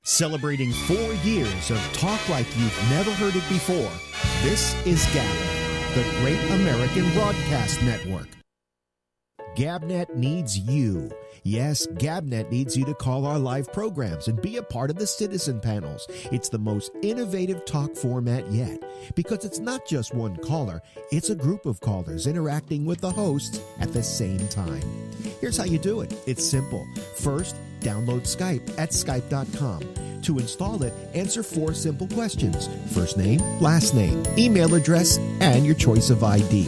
Celebrating 4 years of talk like you've never heard it before, this is Gabnet, the Great American Broadcast Network. Gabnet needs you. Yes, Gabnet needs you to call our live programs and be a part of the citizen panels. It's the most innovative talk format yet, because it's not just one caller, it's a group of callers interacting with the hosts at the same time. Here's how you do it. It's simple. First, download Skype at skype.com. To install it, answer 4 simple questions: first name, last name, email address, and your choice of ID.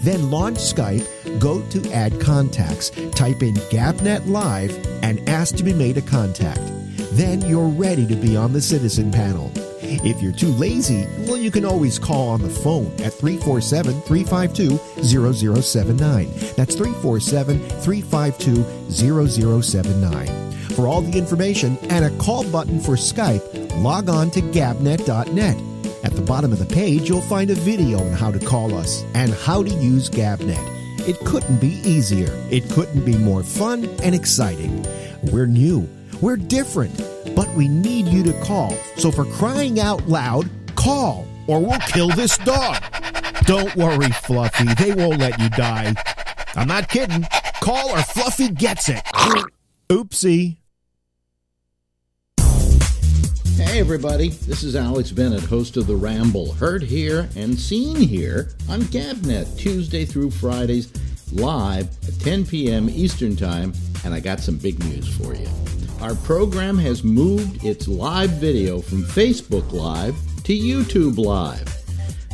Then launch Skype, go to Add Contacts, type in Gabnet Live, and ask to be made a contact. Then you're ready to be on the citizen panel. If you're too lazy, well, you can always call on the phone at 347-352-0079. That's 347-352-0079. For all the information and a call button for Skype, log on to gabnet.net. At the bottom of the page, you'll find a video on how to call us and how to use Gabnet. It couldn't be easier. It couldn't be more fun and exciting. We're new. We're different. But we need you to call. So for crying out loud, call, or we'll kill this dog. Don't worry, Fluffy. They won't let you die. I'm not kidding. Call or Fluffy gets it. Oopsie. Hey everybody, this is Alex Bennett, host of the Ramble, heard here and seen here on Gabnet, Tuesday through Fridays, live at 10 p.m. Eastern Time, and I got some big news for you. Our program has moved its live video from Facebook Live to YouTube Live.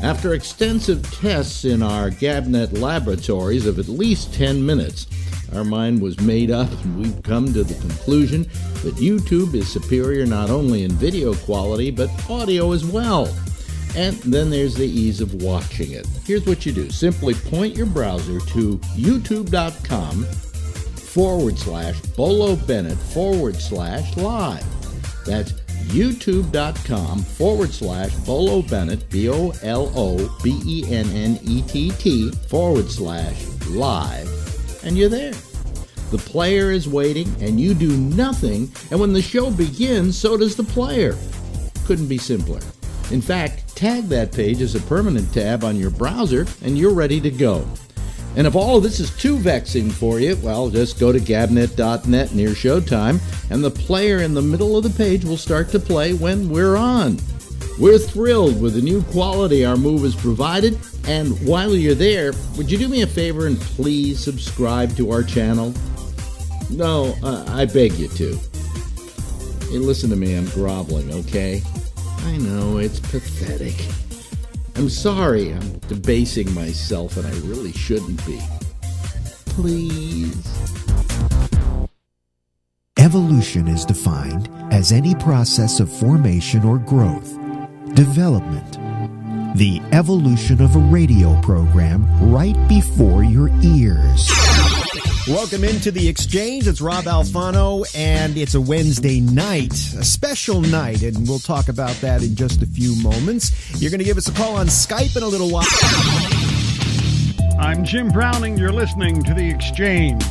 After extensive tests in our Gabnet laboratories of at least 10 minutes, our mind was made up and we've come to the conclusion that YouTube is superior not only in video quality, but audio as well. And then there's the ease of watching it. Here's what you do. Simply point your browser to youtube.com/Bolo Bennett /live. That's youtube.com/Bolo Bennett, BOLOBENNETT /live. And you're there. The player is waiting, and you do nothing, and when the show begins, so does the player. Couldn't be simpler. In fact, tag that page as a permanent tab on your browser, and you're ready to go. And if all of this is too vexing for you, well, just go to gabnet.net near showtime, and the player in the middle of the page will start to play when we're on. We're thrilled with the new quality our move has provided, and while you're there, would you do me a favor and please subscribe to our channel? No, I beg you to. Hey, listen to me, I'm groveling, okay? I know, it's pathetic. I'm sorry, I'm debasing myself, and I really shouldn't be. Please. Evolution is defined as any process of formation or growth, development. The evolution of a radio program right before your ears. Welcome into the Exchange. It's Rob Alfano, and it's a Wednesday night, a special night, and we'll talk about that in just a few moments. You're going to give us a call on Skype in a little while. I'm Jim Browning. You're listening to the Exchange.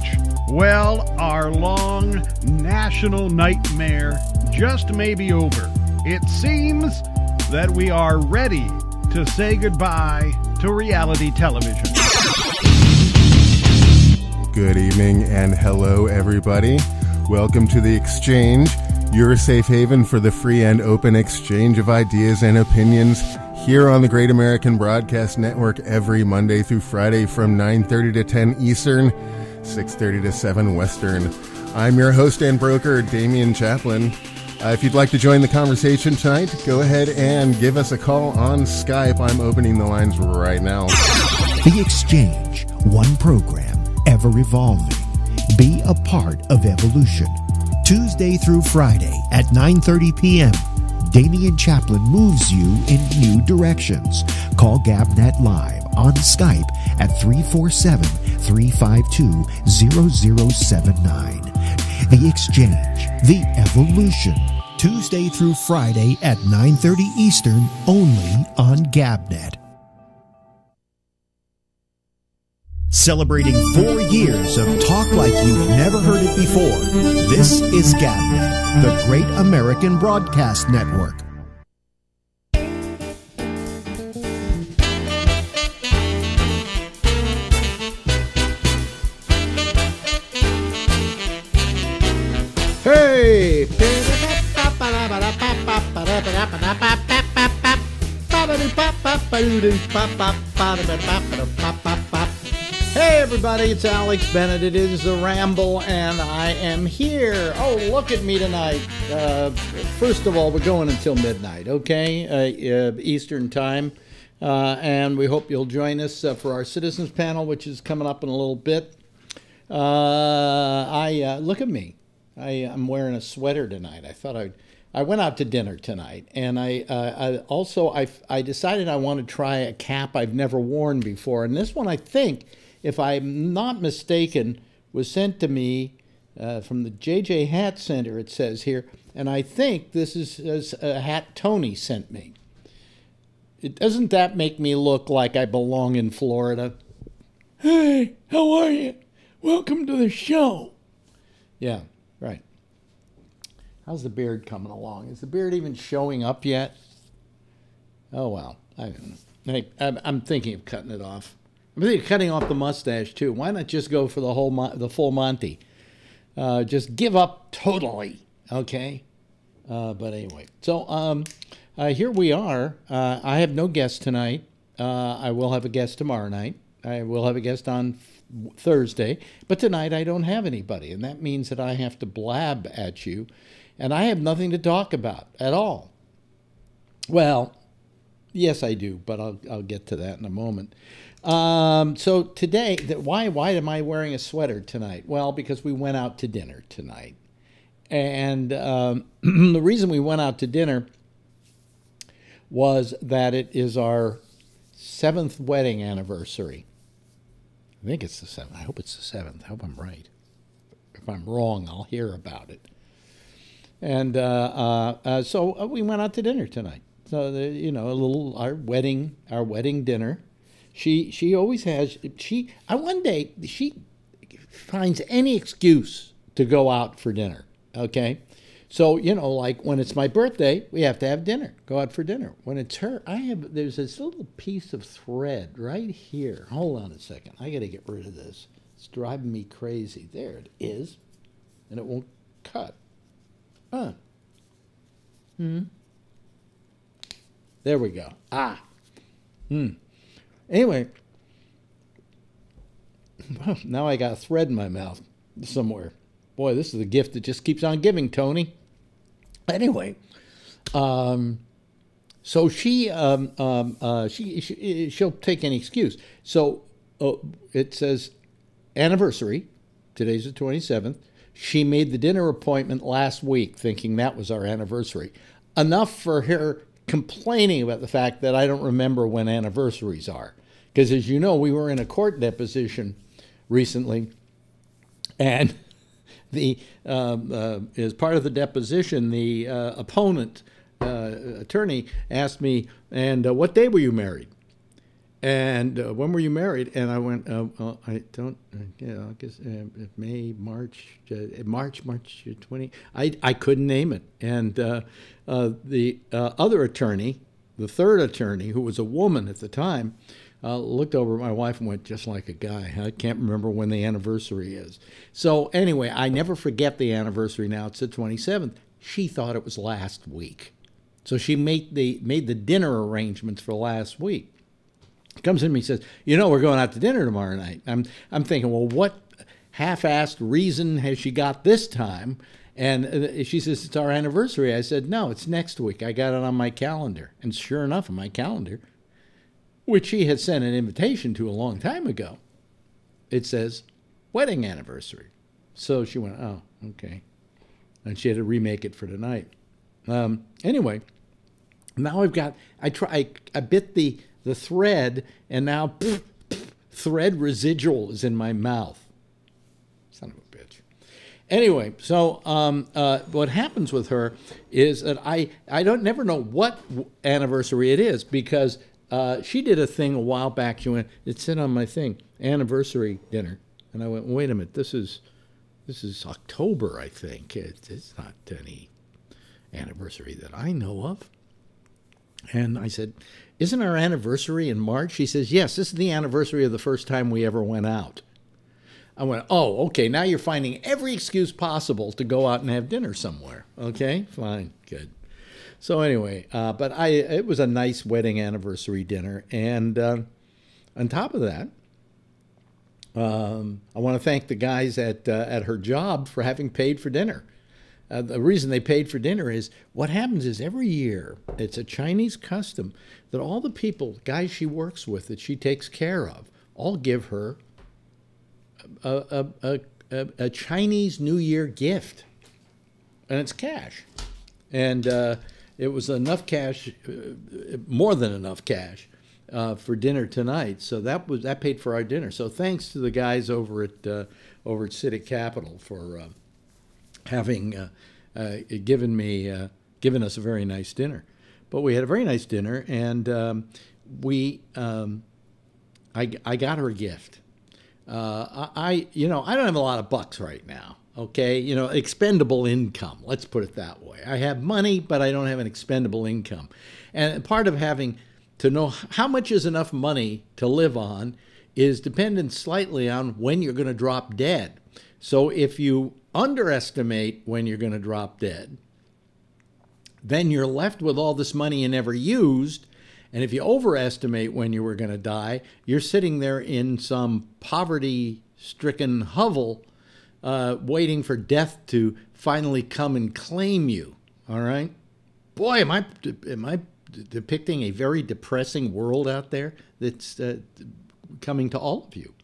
Well, our long national nightmare just may be over. It seems that we are ready to say goodbye to reality television. Good evening and hello, everybody. Welcome to the Exchange, your safe haven for the free and open exchange of ideas and opinions here on the Great American Broadcast Network every Monday through Friday from 9:30 to 10 Eastern, 6:30 to 7 Western. I'm your host and broker, Damian Chaplin. If you'd like to join the conversation tonight, go ahead and give us a call on Skype. I'm opening the lines right now. The Exchange, one program, ever evolving. Be a part of evolution. Tuesday through Friday at 9:30 p.m., Damian Chaplin moves you in new directions. Call Gabnet Live on Skype at 347-352-0079. The Exchange, the evolution. Tuesday through Friday at 9:30 Eastern, only on Gabnet. Celebrating 4 years of talk like you've never heard it before. This is GabNet, the Great American Broadcast Network. Hey! Hey everybody, it's Alex Bennett. It is the Ramble, and I am here. Oh, look at me tonight. First of all, we're going until midnight, okay? Eastern time. And we hope you'll join us for our citizens panel, which is coming up in a little bit. Look at me. I'm wearing a sweater tonight. I went out to dinner tonight, and I decided I want to try a cap I've never worn before. And this one, I think, if I'm not mistaken, was sent to me from the JJ Hat Center, it says here. And I think this is a hat Tony sent me. Doesn't that make me look like I belong in Florida? Hey, how are you? Welcome to the show. Yeah, right. How's the beard coming along? Is the beard even showing up yet? Oh, well, I don't know. I'm thinking of cutting it off. I'm thinking of cutting off the mustache, too. Why not just go for the full Monty? Just give up totally, okay? But anyway, so here we are. I have no guest tonight. I will have a guest tomorrow night. I will have a guest on Thursday. But tonight I don't have anybody, and that means that I have to blab at you. And I have nothing to talk about at all. Well, yes, I do, but I'll get to that in a moment. So today, why am I wearing a sweater tonight? Well, because we went out to dinner tonight. And the reason we went out to dinner was that it is our 7th wedding anniversary. I think it's the 7th. I hope it's the 7th. I hope I'm right. If I'm wrong, I'll hear about it. And so we went out to dinner tonight. So our wedding dinner. She always has. One day she finds any excuse to go out for dinner. Okay, so like when it's my birthday, we have to have dinner. Go out for dinner. When it's her, there's this little piece of thread right here. Hold on a second. I got to get rid of this. It's driving me crazy. There it is, and it won't cut. There we go. Anyway, now I got a thread in my mouth somewhere. Boy, this is a gift that just keeps on giving, Tony. Anyway, so she'll take any excuse. So it says anniversary. Today's the 27th. She made the dinner appointment last week thinking that was our anniversary. Enough for her complaining about the fact that I don't remember when anniversaries are. Because as you know, we were in a court deposition recently, and as part of the deposition, the opponent attorney asked me, and what day were you married? And when were you married? And I went, I don't, I guess March 20. I couldn't name it. And the other attorney, the third attorney, who was a woman at the time, looked over at my wife and went, just like a guy. I can't remember when the anniversary is. So anyway, I never forget the anniversary now. It's the 27th. She thought it was last week. So she made the dinner arrangements for last week. Comes in to me and says, we're going out to dinner tomorrow night. I'm thinking, well, what half-assed reason has she got this time? And she says, it's our anniversary. I said, no, it's next week. I got it on my calendar. And sure enough, on my calendar, which she had sent an invitation to a long time ago, it says wedding anniversary. So she went, oh, okay. And she had to remake it for tonight. Anyway, now I bit the thread, and now thread residual is in my mouth. Son of a bitch. Anyway, so what happens with her is that I never know what anniversary it is, because she did a thing a while back. She went, it said on my thing, anniversary dinner. And I went, wait a minute, this is October, I think. It's not any anniversary that I know of. And I said, isn't our anniversary in March? She says, yes, this is the anniversary of the first time we ever went out. I went, oh, okay, now you're finding every excuse possible to go out and have dinner somewhere. Okay, fine, good. So anyway, but it was a nice wedding anniversary dinner. And on top of that, I want to thank the guys at her job for having paid for dinner. The reason they paid for dinner is what happens is every year, it's a Chinese custom that all the people, guys she works with, that she takes care of, all give her a Chinese New Year gift, and it's cash. And it was enough cash, more than enough cash, for dinner tonight. So that paid for our dinner. So thanks to the guys over at City Capital for having given us a very nice dinner. But we had a very nice dinner, and I got her a gift. I don't have a lot of bucks right now. Okay, expendable income. Let's put it that way. I have money, but I don't have an expendable income. And part of having to know how much is enough money to live on is dependent slightly on when you're going to drop dead. So if you underestimate when you're going to drop dead, then you're left with all this money you never used. And if you overestimate when you were going to die, you're sitting there in some poverty-stricken hovel waiting for death to finally come and claim you. All right? Boy, am I depicting a very depressing world out there that's coming to all of you.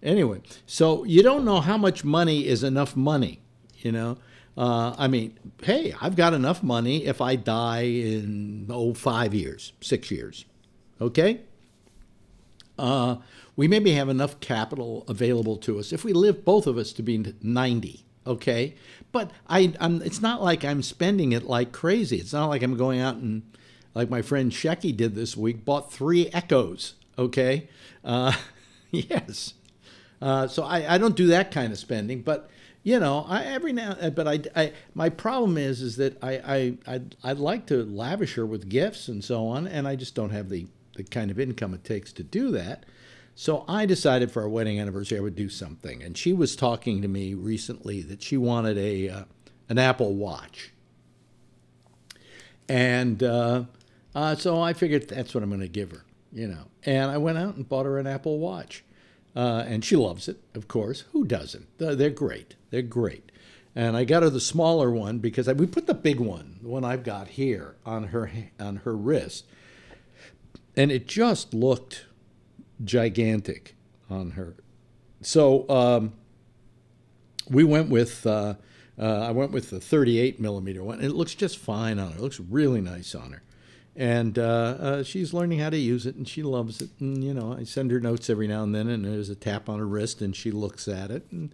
Anyway, so you don't know how much money is enough money, I mean, hey, I've got enough money if I die in 5 years, 6 years, okay? We maybe have enough capital available to us if we live, both of us, to be 90, okay? But it's not like I'm spending it like crazy. It's not like I'm going out and, like my friend Shecky did this week, bought 3 Echoes, okay? Yes. So I don't do that kind of spending, but my problem is that I'd like to lavish her with gifts and so on, and I just don't have the kind of income it takes to do that. So I decided for our wedding anniversary I would do something, and she was talking to me recently that she wanted an Apple Watch, and so I figured that's what I'm going to give her, and I went out and bought her an Apple Watch. And she loves it, of course. Who doesn't? They're great. They're great. And I got her the smaller one because we put the big one, the one I've got here, on her wrist, and it just looked gigantic on her. So we went with I went with the 38 millimeter one, and it looks just fine on her. It looks really nice on her. And she's learning how to use it, and she loves it. And, I send her notes every now and then, and there's a tap on her wrist, and she looks at it. And,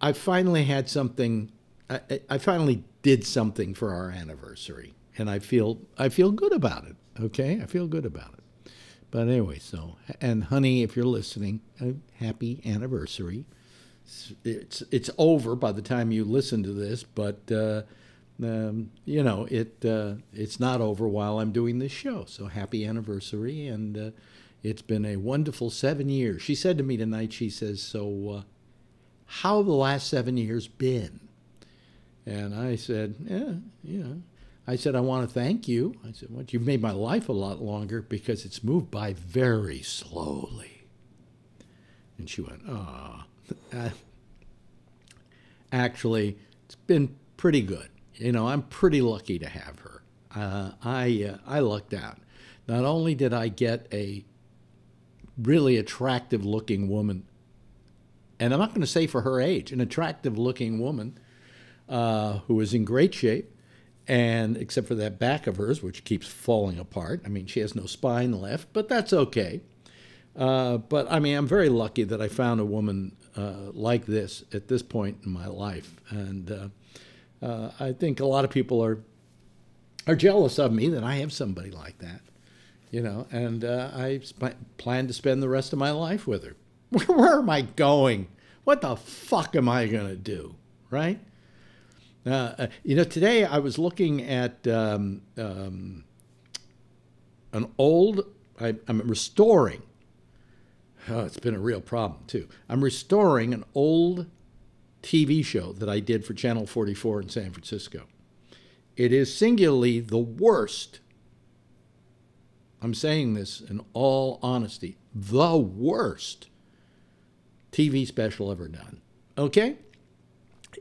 I finally had something. I finally did something for our anniversary, and I feel good about it. Okay, I feel good about it. But anyway, and honey, if you're listening, a happy anniversary. It's over by the time you listen to this, but. It's not over while I'm doing this show. So happy anniversary, and it's been a wonderful 7 years. She said to me tonight, she says, so how have the last 7 years been? And I said, I said, I want to thank you. I said, you've made my life a lot longer because it's moved by very slowly. And she went, actually, it's been pretty good. I'm pretty lucky to have her. I lucked out. Not only did I get a really attractive-looking woman, and I'm not going to say for her age, an attractive-looking woman who is in great shape, and except for that back of hers, which keeps falling apart. I mean, she has no spine left, but that's okay. But, I'm very lucky that I found a woman like this at this point in my life, and I think a lot of people are are jealous of me that I have somebody like that, you know, and I plan to spend the rest of my life with her. Where am I going? What the fuck am I going to do, right? You know, today I was looking at an old, I'm restoring, it's been a real problem too. I'm restoring an old TV show that I did for Channel 44 in San Francisco. It is singularly the worst, I'm saying this in all honesty, the worst TV special ever done. Okay?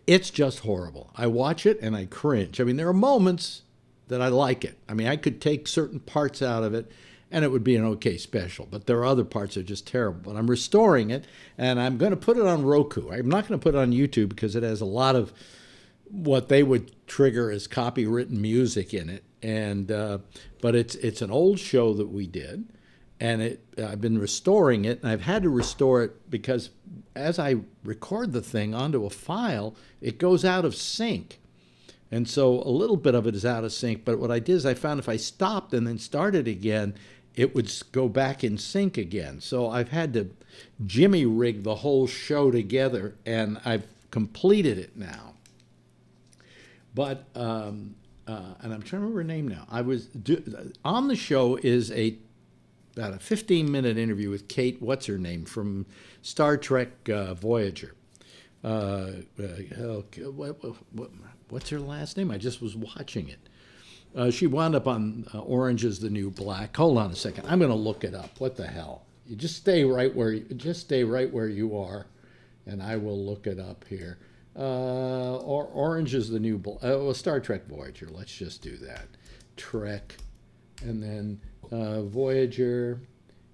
It's just horrible. I watch it and I cringe. I mean, there are moments that I like it. I mean, I could take certain parts out of it and it would be an okay special, but there are other parts that are just terrible. But I'm restoring it and I'm going to put it on Roku. I'm not going to put it on YouTube because it has a lot of what they would trigger as copywritten music in it. And but it's an old show that we did, and I've been restoring it, and I've had to restore it because as I record the thing onto a file, it goes out of sync. And so a little bit of it is out of sync, but what I did is I found if I stopped and then started again, it would go back in sync again. So I've had to jimmy rig the whole show together, and I've completed it now. But, and I'm trying to remember her name now. On the show is about a 15-minute interview with Kate, what's her name, from Star Trek Voyager. What's her last name? I just was watching it. She wound up on Orange is the New Black. Hold on a second. I'm going to look it up. What the hell? You just stay right where you are, and I will look it up here. Orange is the New Black. Star Trek Voyager. Let's just do that. Trek, and then Voyager,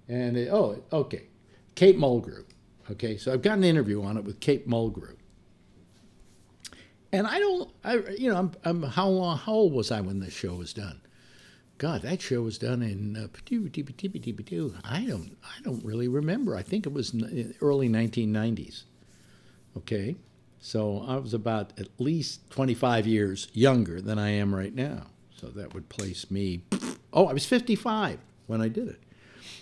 and okay, Kate Mulgrew. Okay, so I've got an interview on it with Kate Mulgrew. And how old was I when this show was done? God, that show was done in I don't really remember. I think it was early 1990s. Okay, so I was about at least 25 years younger than I am right now. So that would place me. I was 55 when I did it.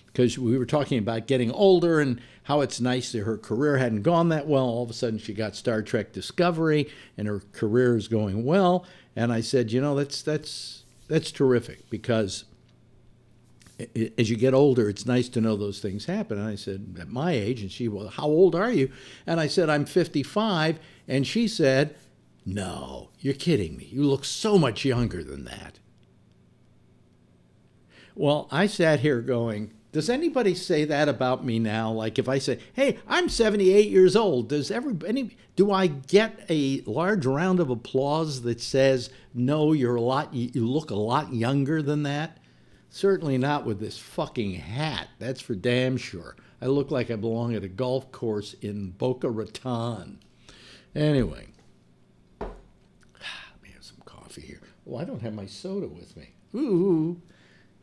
Because we were talking about getting older and how it's nice that her career hadn't gone that well. All of a sudden she got Star Trek Discovery and her career is going well. And I said, you know, that's terrific because as you get older, it's nice to know those things happen. And I said, at my age, and she, well, how old are you? And I said, I'm 55. And she said, no, you're kidding me. You look so much younger than that. Well, I sat here going, does anybody say that about me now? Like if I say, hey, I'm 78 years old, do I get a large round of applause that says, no, you look a lot younger than that? Certainly not with this fucking hat. That's for damn sure. I look like I belong at a golf course in Boca Raton. Anyway, let me have some coffee here. Oh, I don't have my soda with me. Ooh.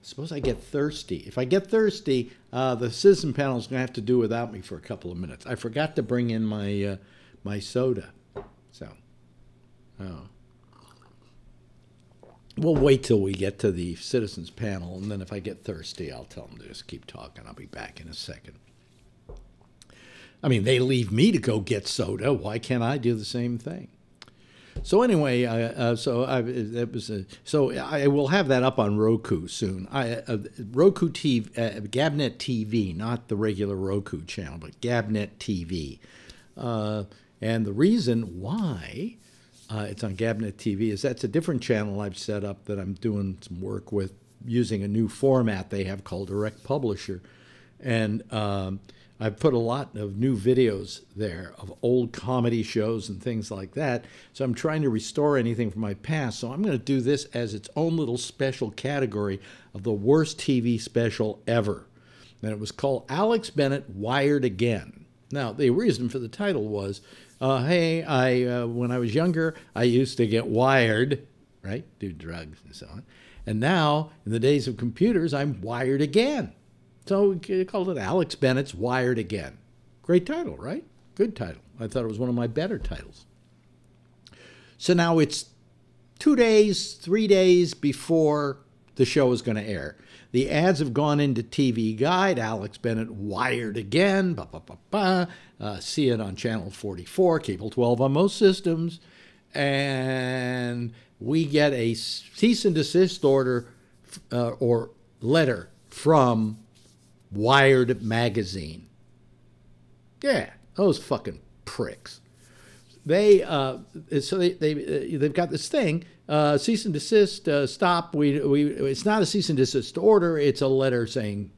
Suppose I get thirsty. If I get thirsty, the citizen panel is going to have to do without me for a couple of minutes. I forgot to bring in my my soda. So, we'll wait till we get to the citizens panel, and then if I get thirsty, I'll tell them to just keep talking. I'll be back in a second. I mean, they leave me to go get soda. Why can't I do the same thing? So anyway, so I will have that up on Roku soon. Roku TV, Gabnet TV, not the regular Roku channel, but Gabnet TV. And the reason why it's on Gabnet TV is that's a different channel I've set up that I'm doing some work with using a new format they have called Direct Publisher. And I've put a lot of new videos there of old comedy shows and things like that. So I'm trying to restore anything from my past. So I'm going to do this as its own little special category of the worst TV special ever. And it was called Alex Bennett Wired Again. Now, the reason for the title was, hey, when I was younger, I used to get wired, right, do drugs and so on. And now, in the days of computers, I'm wired again. So we called it Alex Bennett's Wired Again. Great title, right? Good title. I thought it was one of my better titles. So now it's 2 days, 3 days before the show is going to air. The ads have gone into TV Guide, Alex Bennett wired again, see it on channel 44, cable 12 on most systems, and we get a cease and desist order or letter from Wired magazine. Yeah, those fucking pricks. They've got this thing, cease and desist, stop. It's not a cease and desist order. It's a letter saying,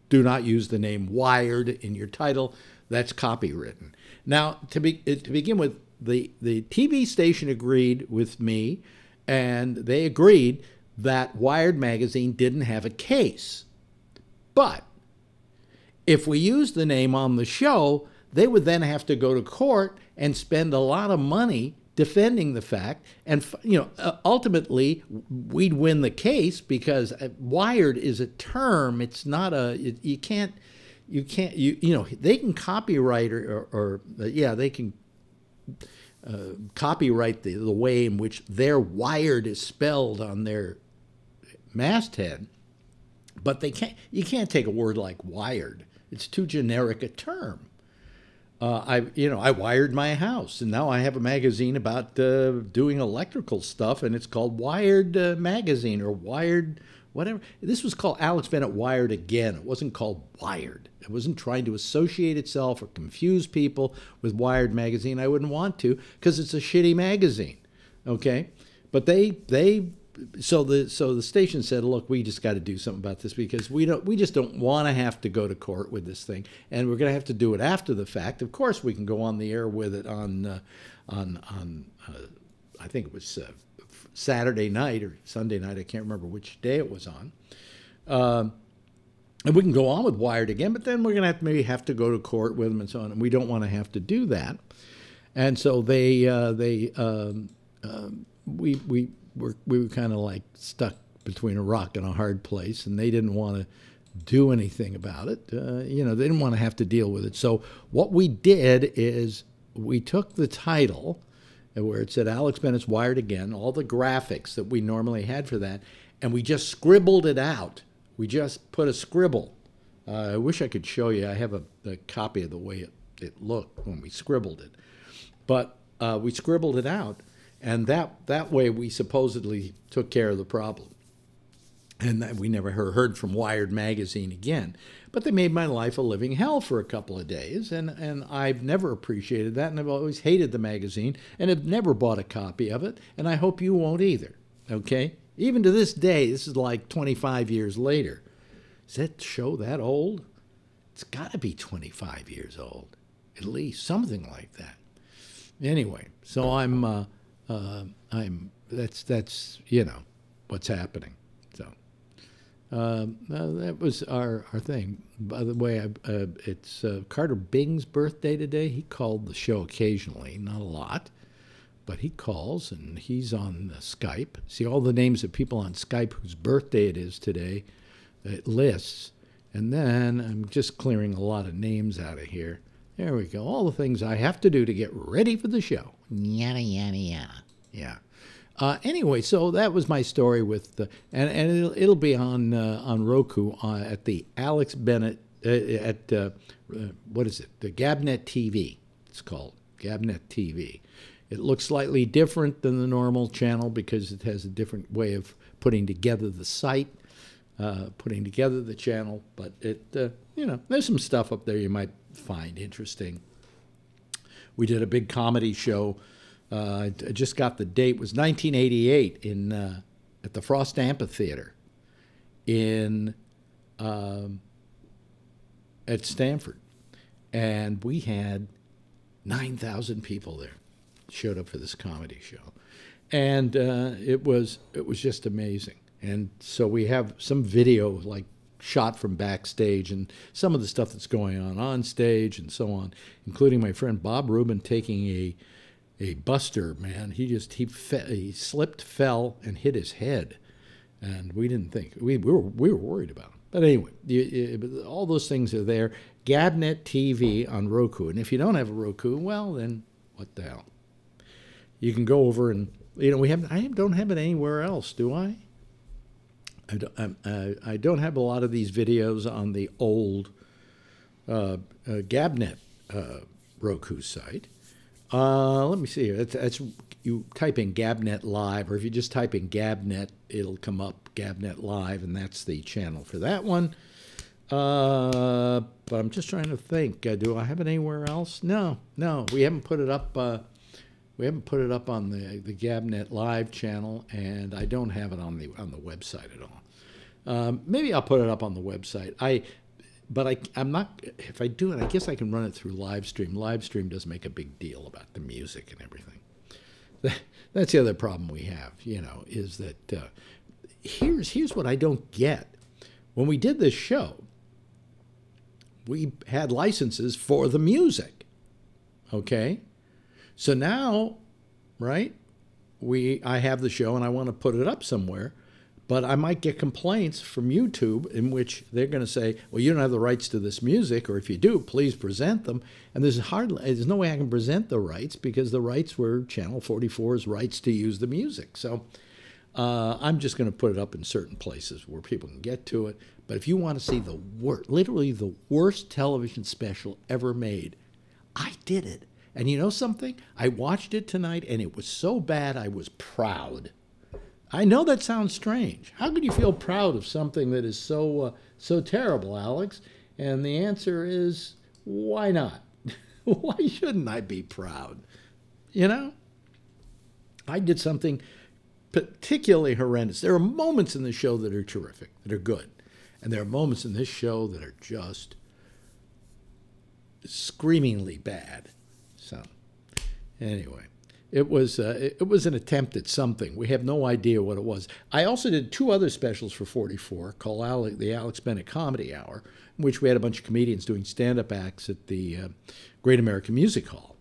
do not use the name Wired in your title. That's copywritten. Now, to begin with, the TV station agreed with me, and they agreed that Wired magazine didn't have a case. But if we used the name on the show, they would then have to go to court and spend a lot of money defending the fact. And, ultimately, we'd win the case because wired is a term. It's not they can copyright they can copyright the way in which their wired is spelled on their masthead. But you can't take a word like wired. It's too generic a term. I wired my house, and now I have a magazine about doing electrical stuff, and it's called Wired Magazine or Wired whatever. This was called Alex Bennett Wired Again. It wasn't called Wired. It wasn't trying to associate itself or confuse people with Wired Magazine. I wouldn't want to because it's a shitty magazine, okay? But so the station said, look, we just got to do something about this because we just don't want to have to go to court with this thing, and we're going to have to do it after the fact. Of course, we can go on the air with it on I think it was Saturday night or Sunday night. I can't remember which day it was on. And we can go on with Wired again, but then we're going to maybe have to go to court with them and so on, and we don't want to have to do that. And so we were kind of like stuck between a rock and a hard place, and they didn't want to do anything about it. They didn't want to have to deal with it. So what we did is we took the title where it said Alex Bennett's Wired Again, all the graphics that we normally had for that, and we just scribbled it out. We just put a scribble. I wish I could show you. I have a copy of the way it looked when we scribbled it. But we scribbled it out. And that way we supposedly took care of the problem. And that we never heard from Wired Magazine again. But they made my life a living hell for a couple of days, and I've never appreciated that, and I've always hated the magazine, and have never bought a copy of it, and I hope you won't either, okay? Even to this day, this is like 25 years later. Is that show that old? It's got to be 25 years old, at least, something like that. Anyway, so that's what's happening. So that was our thing. By the way, it's Carter Bing's birthday today. He called the show occasionally, not a lot, but he calls and he's on Skype. See all the names of people on Skype whose birthday it is today. It lists, and then I'm just clearing a lot of names out of here. There we go. All the things I have to do to get ready for the show. Yada yada yada. Yeah. Anyway, so that was my story with and it'll be on Roku at the Alex Bennett what is it? The Gabnet TV. It's called Gabnet TV. It looks slightly different than the normal channel because it has a different way of putting together the site, putting together the channel. But there's some stuff up there you might find interesting. We did a big comedy show. I just got the date. It was 1988 at the Frost Amphitheater at Stanford, and we had 9,000 people there. Showed up for this comedy show, and it was just amazing. And so we have some video like shot from backstage and some of the stuff that's going on stage and so on, including my friend Bob Rubin taking a buster, man. He slipped, fell, and hit his head, and we didn't think we were worried about him. But anyway, all those things are there. Gabnet TV on Roku, and if you don't have a Roku, well then what the hell? You can go over and I don't have it anywhere else, do I? I don't have a lot of these videos on the old Gabnet Roku site. Let me see here. That's you type in Gabnet Live, or if you just type in Gabnet, it'll come up Gabnet Live, and that's the channel for that one. But I'm just trying to think. Do I have it anywhere else? No, we haven't put it up. We haven't put it up on the Gabnet Live channel, and I don't have it on the website at all. Maybe I'll put it up on the website. I'm not. If I do it, I guess I can run it through Livestream. Livestream doesn't make a big deal about the music and everything. That's the other problem we have, is that here's what I don't get. When we did this show, we had licenses for the music. Okay? So now, right, I have the show and I want to put it up somewhere, but I might get complaints from YouTube in which they're going to say, well, you don't have the rights to this music, or if you do, please present them. And there's no way I can present the rights because the rights were Channel 44's rights to use the music. So I'm just going to put it up in certain places where people can get to it. But if you want to see literally the worst television special ever made, I did it. And you know something? I watched it tonight, and it was so bad I was proud. I know that sounds strange. How could you feel proud of something that is so terrible, Alex? And the answer is, why not? Why shouldn't I be proud? I did something particularly horrendous. There are moments in the show that are terrific, that are good. And there are moments in this show that are just screamingly bad. So, anyway, it was an attempt at something. We have no idea what it was. I also did 2 other specials for 44 called the Alex Bennett Comedy Hour, in which we had a bunch of comedians doing stand-up acts at the Great American Music Hall.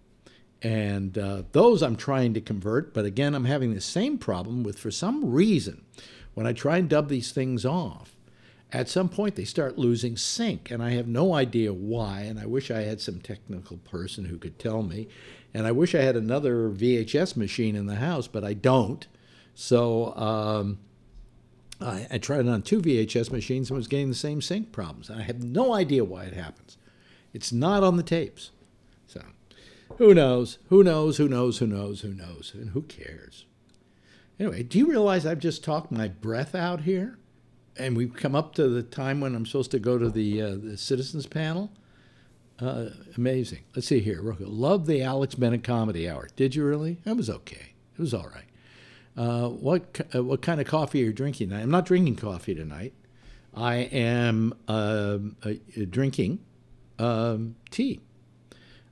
And those I'm trying to convert, but again, I'm having the same problem with, for some reason, when I try and dub these things off, at some point they start losing sync, and I have no idea why, and I wish I had some technical person who could tell me, and I wish I had another VHS machine in the house, but I don't. So I tried it on 2 VHS machines and was getting the same sync problems, and I have no idea why it happens. It's not on the tapes. So who knows, and who cares? Anyway, do you realize I've just talked my breath out here? And we've come up to the time when I'm supposed to go to the citizens panel. Amazing. Let's see here. Love the Alex Bennett Comedy Hour. Did you really? It was okay. It was all right. What kind of coffee are you drinking tonight? I'm not drinking coffee tonight. I am drinking tea.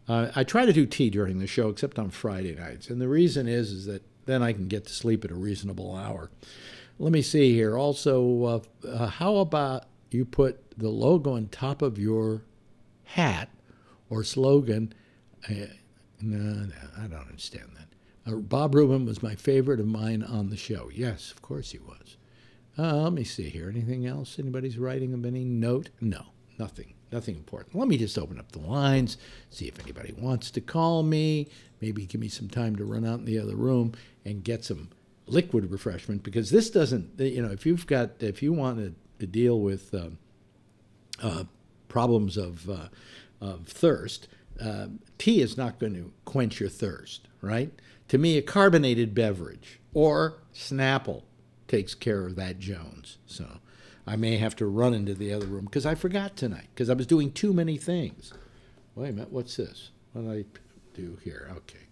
I try to do tea during the show, except on Friday nights. And the reason is that then I can get to sleep at a reasonable hour. Let me see here. Also, how about you put the logo on top of your hat or slogan? No, I don't understand that. Bob Rubin was my favorite of mine on the show. Yes, of course he was. Let me see here. Anything else? Anybody's writing of any note? No, nothing. Nothing important. Let me just open up the lines, see if anybody wants to call me, maybe give me some time to run out in the other room and get some liquid refreshment, because this doesn't, if you want to deal with problems of thirst, tea is not going to quench your thirst, right? To me, a carbonated beverage or Snapple takes care of that Jones. So I may have to run into the other room because I forgot tonight because I was doing too many things. Wait a minute, what's this? What do I do here? Okay.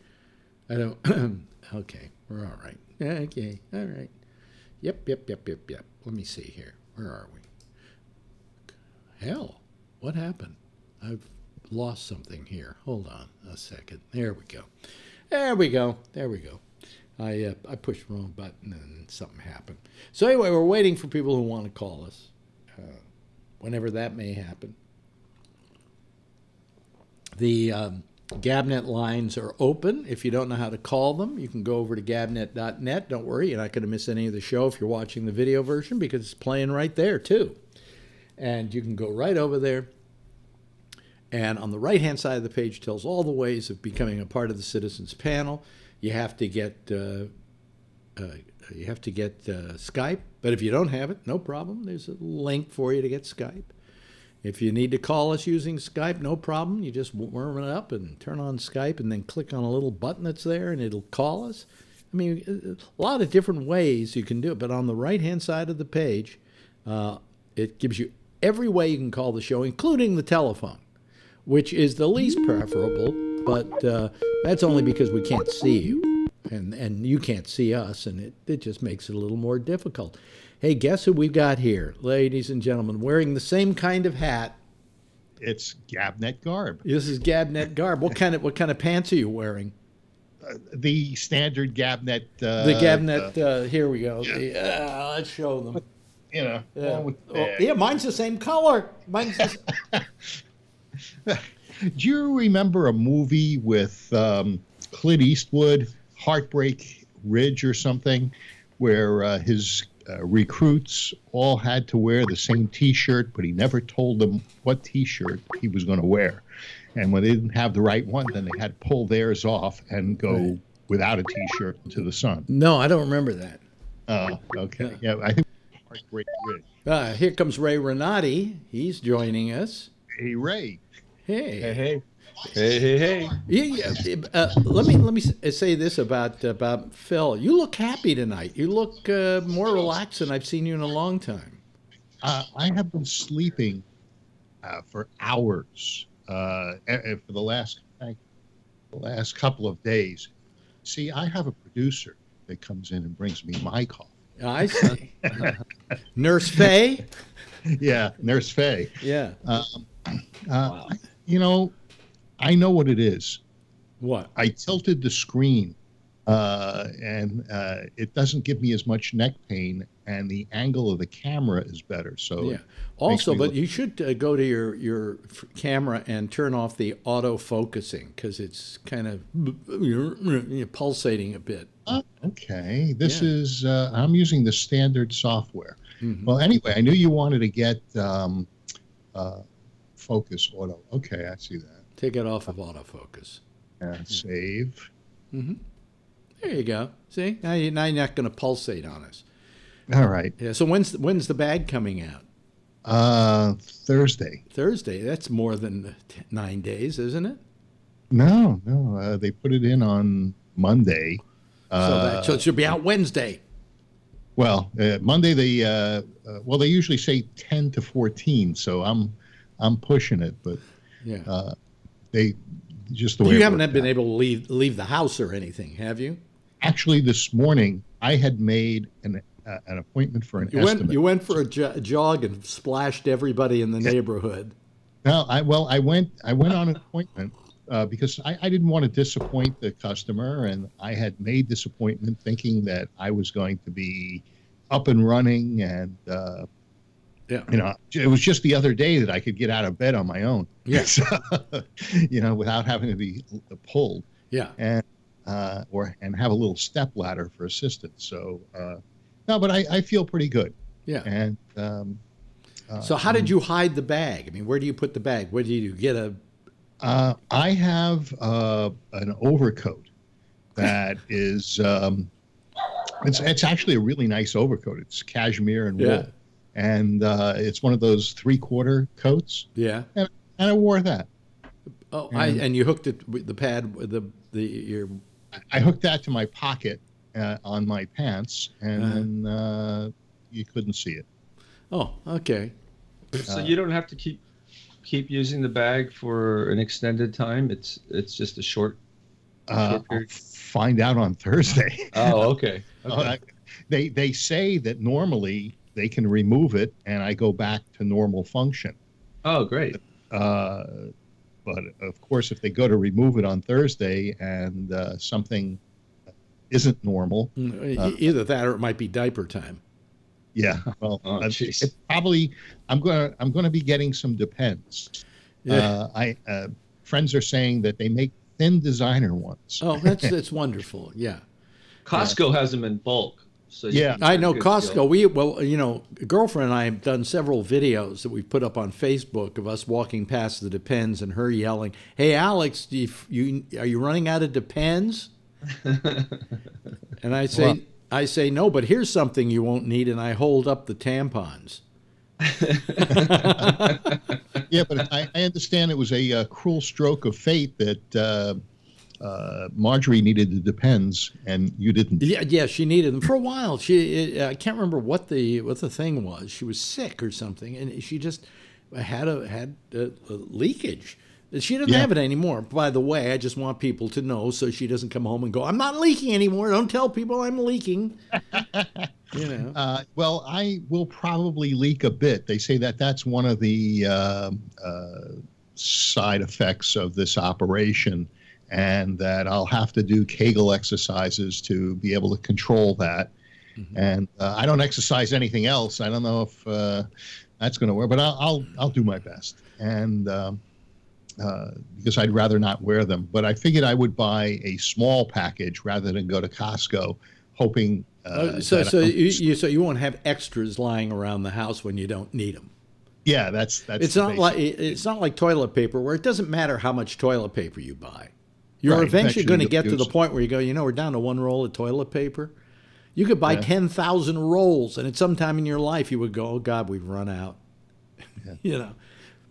I don't, okay, we're all right. Okay, all right. Yep. Let me see here. Where are we? Hell, what happened? I've lost something here. Hold on a second. There we go. I pushed the wrong button and something happened. So anyway, we're waiting for people who want to call us, whenever that may happen. The Gabnet lines are open. If you don't know how to call them, you can go over to gabnet.net. Don't worry, you're not going to miss any of the show if you're watching the video version because it's playing right there too. And you can go right over there. And on the right-hand side of the page tells all the ways of becoming a part of the Citizens Panel. You have to get you have to get Skype. But if you don't have it, no problem. There's a link for you to get Skype. If you need to call us using Skype, no problem. You just warm it up and turn on Skype and then click on a little button that's there and it'll call us. I mean, a lot of different ways you can do it. But on the right-hand side of the page, it gives you every way you can call the show, including the telephone, which is the least preferable. But that's only because we can't see you. And you can't see us, and it just makes it a little more difficult. Hey, guess who we've got here, ladies and gentlemen, wearing the same kind of hat. It's Gabnet garb. This is Gabnet garb. What kind of pants are you wearing? The standard Gabnet. The Gabnet. Here we go. Yeah. Let's show them. You know. Yeah, mine's the same color. Mine's. Do you remember a movie with Clint Eastwood, Heartbreak Ridge or something, where his recruits all had to wear the same T-shirt, but he never told them what T-shirt he was going to wear. And when they didn't have the right one, then they had to pull theirs off and go without a T-shirt into the sun. No, I don't remember that. Oh, okay. Yeah, I think Heartbreak Ridge. Here comes Ray Renati. He's joining us. Hey, Ray. Hey. Hey, hey. Hey, hey, hey. Yeah, let me say this about Phil. You look happy tonight. You look more relaxed than I've seen you in a long time. I have been sleeping for hours for the last couple of days. See, I have a producer that comes in and brings me my coffee. I see. Nurse Faye? Yeah, Nurse Faye. Yeah. Wow. You know, I know what it is. What? I tilted the screen, and it doesn't give me as much neck pain, and the angle of the camera is better. So yeah. Also, but you should go to your camera and turn off the auto focusing because it's kind of pulsating a bit. Okay, this is I'm using the standard software. Mm-hmm. Well, anyway, I knew you wanted to get focus auto. Okay, I see that. Take it off of autofocus. Save. Mm-hmm. There you go. See, now you're not going to pulsate on us. All right. Yeah. So when's the bag coming out? Thursday. Thursday. That's more than 9 days, isn't it? No. They put it in on Monday. So it should be out Wednesday. Well, Monday they usually say 10 to 14, so I'm pushing it, but yeah. They just the way you haven't been able to leave the house or anything, have you? Actually, this morning I had made an appointment for an estimate. You went for a jog and splashed everybody in the neighborhood. No, I went on an appointment because I didn't want to disappoint the customer, and I had made this appointment thinking that I was going to be up and running, and it was just the other day that I could get out of bed on my own. Yeah. So, without having to be pulled. Yeah. And have a little step ladder for assistance. So no, but I feel pretty good. Yeah. And so how did you hide the bag? I mean, where do you put the bag? Where do you get a? I have an overcoat that is it's actually a really nice overcoat. It's cashmere and wool. Yeah. And it's one of those 3/4 coats. Yeah. And I wore that. Oh, and you hooked it with the pad with your. I hooked that to my pocket on my pants, and then you couldn't see it. Oh, okay. So you don't have to keep using the bag for an extended time. It's just a short period. I'll find out on Thursday. Oh, okay. They say that normally they can remove it, and I go back to normal function. Oh, great. But of course, if they go to remove it on Thursday and something isn't normal, either that or it might be diaper time. Yeah, well, it probably I'm gonna be getting some Depends. Yeah. Friends are saying that they make thin designer ones. Oh, that's wonderful. Yeah. Costco has them in bulk. So I know Costco. A girlfriend and I have done several videos that we've put up on Facebook of us walking past the Depends and her yelling, "Hey, Alex, are you running out of Depends?" And I say, I say, no, but here's something you won't need, and I hold up the tampons. Yeah, but I understand it was a cruel stroke of fate that Marjorie needed the Depends and you didn't. Yeah, she needed them for a while. I can't remember what the thing was. She was sick or something, and she just had a leakage. She doesn't have it anymore. By the way, I just want people to know so she doesn't come home and go, "I'm not leaking anymore. Don't tell people I'm leaking." You know. Well, I will probably leak a bit. They say that that's one of the side effects of this operation, and that I'll have to do Kegel exercises to be able to control that. Mm-hmm. And I don't exercise anything else. I don't know if that's going to work, but I'll do my best. And because I'd rather not wear them. But I figured I would buy a small package rather than go to Costco, hoping. So you won't have extras lying around the house when you don't need them. Yeah, that's. It's not like toilet paper, where it doesn't matter how much toilet paper you buy. You're eventually going to get to the point where you go, we're down to one roll of toilet paper. You could buy 10,000 rolls, and at some time in your life you would go, "Oh God, we've run out." Yeah.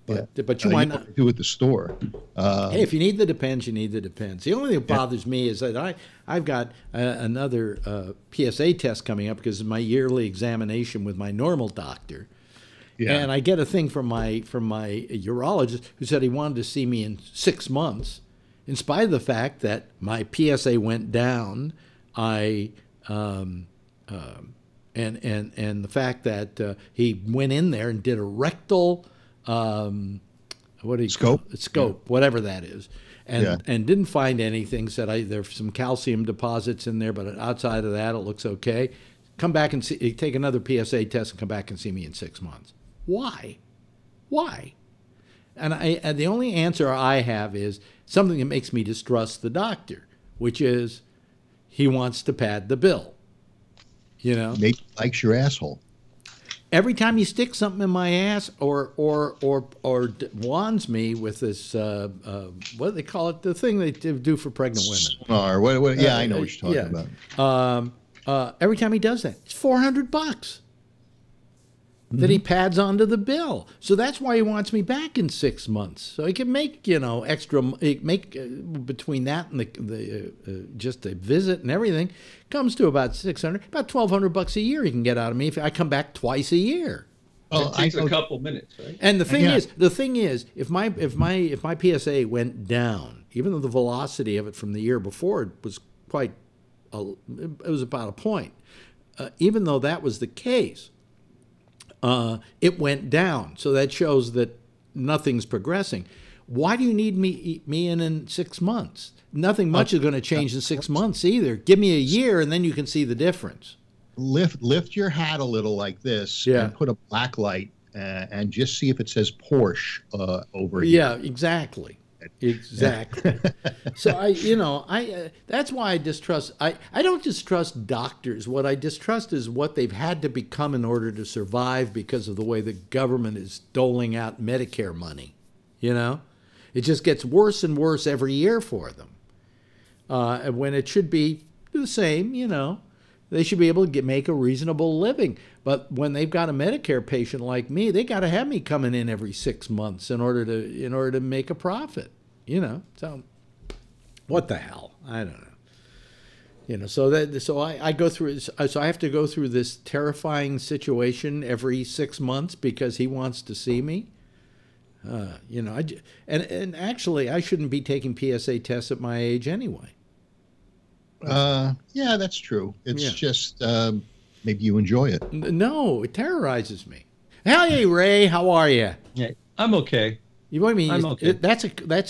But you might not do at the store. Hey, if you need the Depends, you need the Depends. The only thing that bothers me is that I've got another PSA test coming up because of my yearly examination with my normal doctor. Yeah. And I get a thing from my urologist who said he wanted to see me in 6 months, in spite of the fact that my PSA went down. And the fact that he went in there and did a rectal. What do you scope? Scope, whatever that is, and didn't find anything. Said there's some calcium deposits in there, but outside of that, it looks okay. Come back and take another PSA test and come back and see me in 6 months. Why? And the only answer I have is something that makes me distrust the doctor, which is he wants to pad the bill. Maybe he likes your asshole. Every time he sticks something in my ass or wands me with this, what do they call it? The thing they do for pregnant women. Sonar. Yeah, I know what you're talking about. Every time he does that, it's $400 that he pads onto the bill. So that's why he wants me back in 6 months, so he can make extra. Between that and the just a visit and everything, comes to about $1,200 a year he can get out of me if I come back twice a year. It takes a couple minutes, right? And the thing is, if my PSA went down, even though the velocity of it from the year before was it was about a point. Even though that was the case, it went down. So that shows that nothing's progressing. Why do you need me in 6 months? Nothing much is going to change in 6 months either. Give me a year, and then you can see the difference. Lift your hat a little like this, and put a black light, and just see if it says Porsche over here. Yeah, exactly. So that's why I distrust. I don't distrust doctors. What I distrust is what they've had to become in order to survive because of the way the government is doling out Medicare money. It just gets worse and worse every year for them. When it should be the same, they should be able to make a reasonable living. But when they've got a Medicare patient like me, they got to have me coming in every 6 months in order to make a profit. So what the hell? I don't know. So I go through. So I have to go through this terrifying situation every 6 months because he wants to see me. And actually, I shouldn't be taking PSA tests at my age anyway. Yeah, that's true. It's just maybe you enjoy it. No, it terrorizes me. Hey, Ray, how are you? Yeah, I'm okay. I'm okay. That's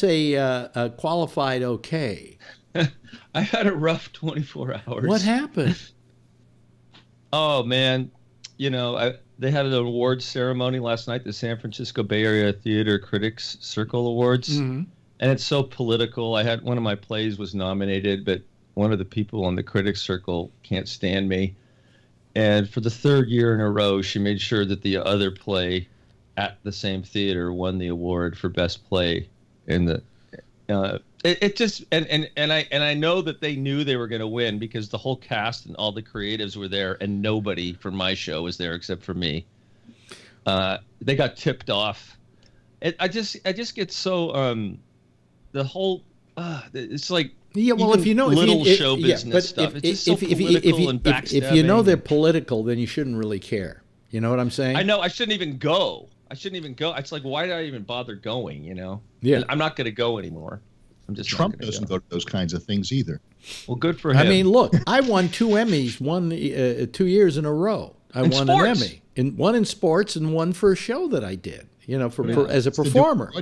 a qualified okay. I had a rough 24 hours. What happened? Oh man, they had an awards ceremony last night, the San Francisco Bay Area Theater Critics Circle Awards, and it's so political. One of my plays was nominated, but one of the people on the Critics Circle can't stand me, and for the third year in a row, she made sure that the other play at the same theater won the award for best play in the It just and I know that they knew they were going to win because the whole cast and all the creatives were there, and nobody from my show was there except for me. They got tipped off. I just get so the whole it's like if you know show business stuff. It's just so political and backstabbing. If you know they're political, then you shouldn't really care. You know what I'm saying? I know. I shouldn't even go. It's like, why did I even bother going? You know? Yeah. And I'm not going to go anymore. I'm just Trump doesn't go to those kinds of things either. Well, good for him. I mean, look, I won 2 Emmys, 2 years in a row. I won an Emmy, one in sports and one for a show that I did. You know, as a performer.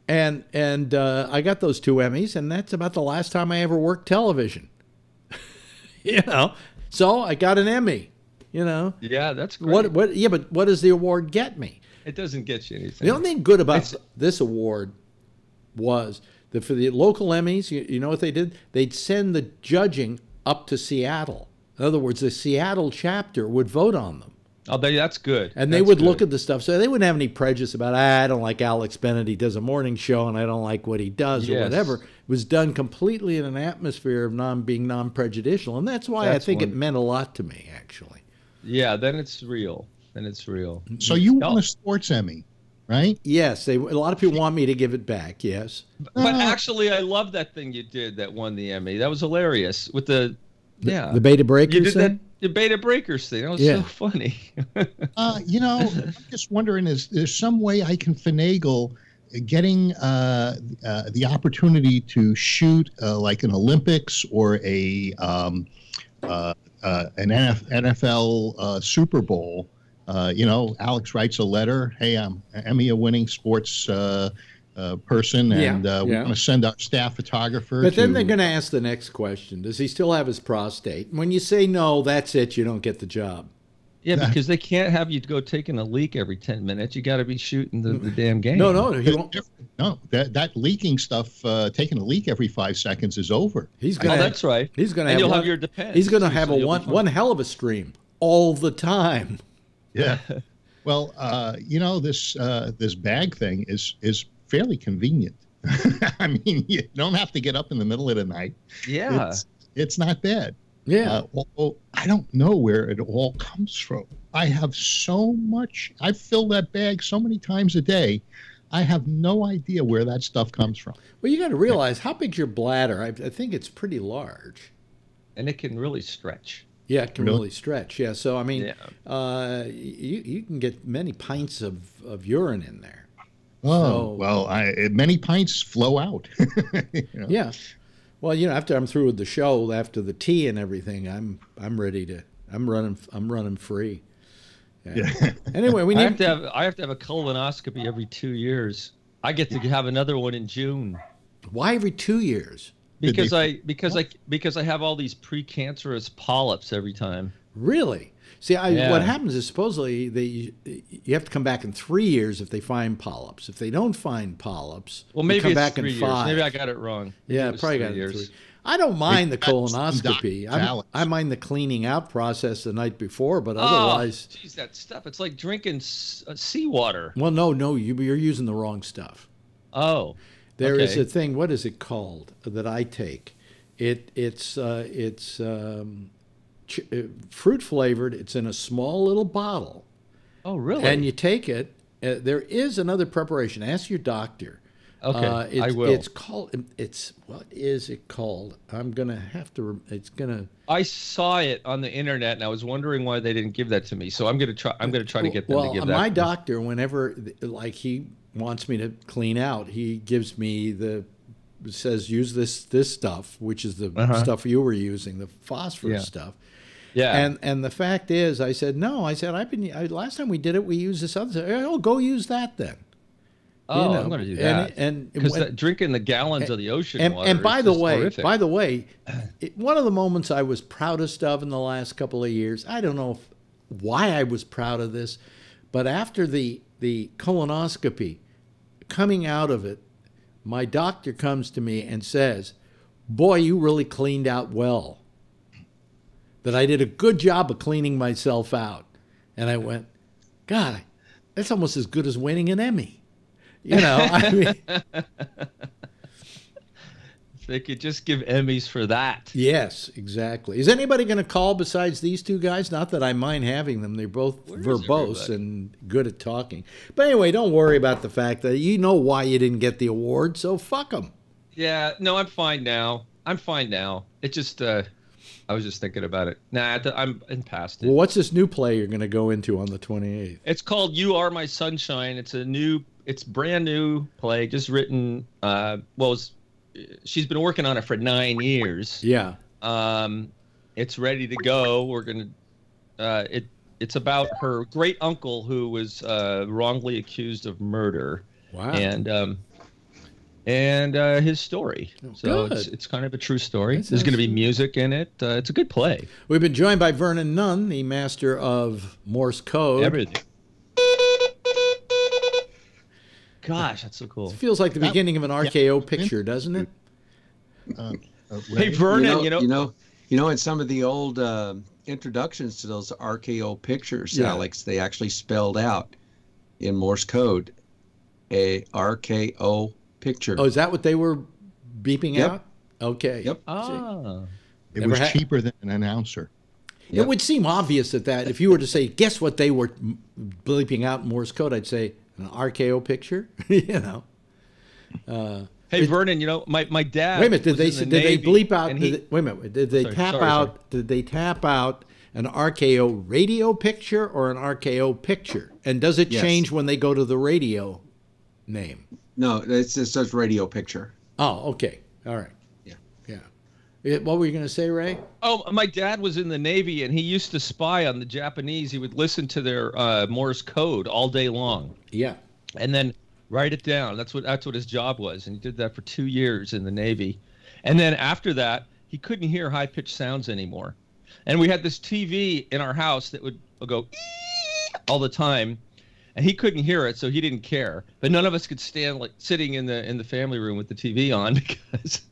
And I got those 2 Emmys, and that's about the last time I ever worked television. You know, so I got an Emmy. You know. Yeah, that's great. But what does the award get me? It doesn't get you anything. The only thing good about this award was that for the local Emmys, you know what they did? They'd send the judging up to Seattle. In other words, the Seattle chapter would vote on them. Oh, that's good. And they would look at the stuff. So they wouldn't have any prejudice about, I don't like Alex Bennett. He does a morning show, and I don't like what he does or whatever. It was done completely in an atmosphere of being non-prejudicial. And that's why I think it meant a lot to me, actually. Yeah, then it's real. So you won a sports Emmy, right? Yes. A lot of people want me to give it back, yes. But actually, I love that thing you did that won the Emmy. That was hilarious with the Beta Breakers thing? The Beta Breakers thing. That was so funny. You know, I'm just wondering, is there some way I can finagle getting the opportunity to shoot like an Olympics or an NFL Super Bowl? You know, Alex writes a letter. Hey, I'm Emmy-winning sports person, and we want to send our staff photographer. But then they're going to ask the next question: does he still have his prostate? When you say no, that's it. You don't get the job. Yeah, because they can't have you go taking a leak every 10 minutes. You got to be shooting the damn game. No, he won't. No, that leaking stuff, taking a leak every 5 seconds is over. That's right. He's going to have. You'll have your defense. He's going to have one hell of a stream all the time. Yeah. Well, you know, this bag thing is fairly convenient. I mean, you don't have to get up in the middle of the night. Yeah. It's not bad. Yeah. I don't know where it all comes from. I have so much. I fill that bag so many times a day. I have no idea where that stuff comes from. Well, you got to realize how big's your bladder. I think it's pretty large. And it can really stretch. Yeah, it can really stretch. Yeah, so I mean, you can get many pints of urine in there. Oh, many pints flow out. You know? Yeah. Well, you know, after I'm through with the show, after the tea and everything, I'm ready to. I'm running free. Yeah. Anyway, I have to have a colonoscopy every 2 years. I get to have another one in June. Why every 2 years? Because I have all these precancerous polyps every time. Really? See, what happens is supposedly you have to come back in 3 years if they find polyps. If they don't find polyps, well, maybe come it's back 3 in years. 5. Maybe I got it wrong. Yeah, probably got it in 3. I don't mind the colonoscopy. I mind the cleaning out process the night before, but otherwise, geez, that stuff. It's like drinking seawater. Well, no, you're using the wrong stuff. Oh. There is a thing. What is it called that I take? It's fruit flavored. It's in a small little bottle. Oh, really? And you take it. There is another preparation. Ask your doctor. Okay, I will. It's called. What is it called? I'm gonna have to. It's gonna. I saw it on the internet, and I was wondering why they didn't give that to me. So I'm gonna try. I'm gonna try to get them to give that. My doctor, whenever he wants me to clean out, he gives me says use this stuff, which is the stuff you were using, the phosphorus stuff. Yeah. And the fact is, I said no. I said last time we did it, we used this other. Oh, go use that then. Oh, I'm going to do that. Because drinking the gallons of the ocean water. And by the way, one of the moments I was proudest of in the last couple of years, I don't know why I was proud of this, but after the colonoscopy, coming out of it, my doctor comes to me and says, "Boy, you really cleaned out well. That I did a good job of cleaning myself out." And I went, God, that's almost as good as winning an Emmy. You know, I mean, They could just give Emmys for that. Yes, exactly. Is anybody going to call besides these two guys? Not that I mind having them. They're both verbose and good at talking. But anyway, don't worry about the fact that you know why you didn't get the award, so fuck them. Yeah, no, I'm fine now. It just, I was just thinking about it. Nah, I'm past it. Well, what's this new play you're going to go into on the 28th? It's called You Are My Sunshine. It's brand new play, just written, she's been working on it for 9 years. Yeah. It's ready to go. We're going to, it's about her great uncle who was wrongly accused of murder. Wow. And his story. So it's kind of a true story. There's going to be music in it. It's a good play. We've been joined by Vernon Nunn, the master of Morse code. Everything. Gosh, that's so cool. It feels like the beginning of an RKO picture, doesn't it? Hey, Vernon, you know, in some of the old introductions to those RKO pictures, Alex, they actually spelled out in Morse code a RKO picture. Oh, is that what they were beeping out? Okay. Yep. It was cheaper than an announcer. Yep. It would seem obvious that if you were to say, guess what they were bleeping out in Morse code, I'd say an RKO picture. Hey, Vernon, my dad. Wait a minute. Did they bleep out? Wait a minute. Did they tap out? Did they tap out an RKO radio picture or an RKO picture? And does it change when they go to the radio name? No, it says radio picture. Oh, okay. All right. Yeah. What were you going to say, Ray? Oh, my dad was in the Navy, and he used to spy on the Japanese. He would listen to their Morse code all day long. Yeah. And then write it down. That's what his job was, and he did that for 2 years in the Navy. And then after that, he couldn't hear high-pitched sounds anymore. And we had this TV in our house that would go all the time. And he couldn't hear it, so he didn't care. But none of us could stand sitting in the family room with the TV on because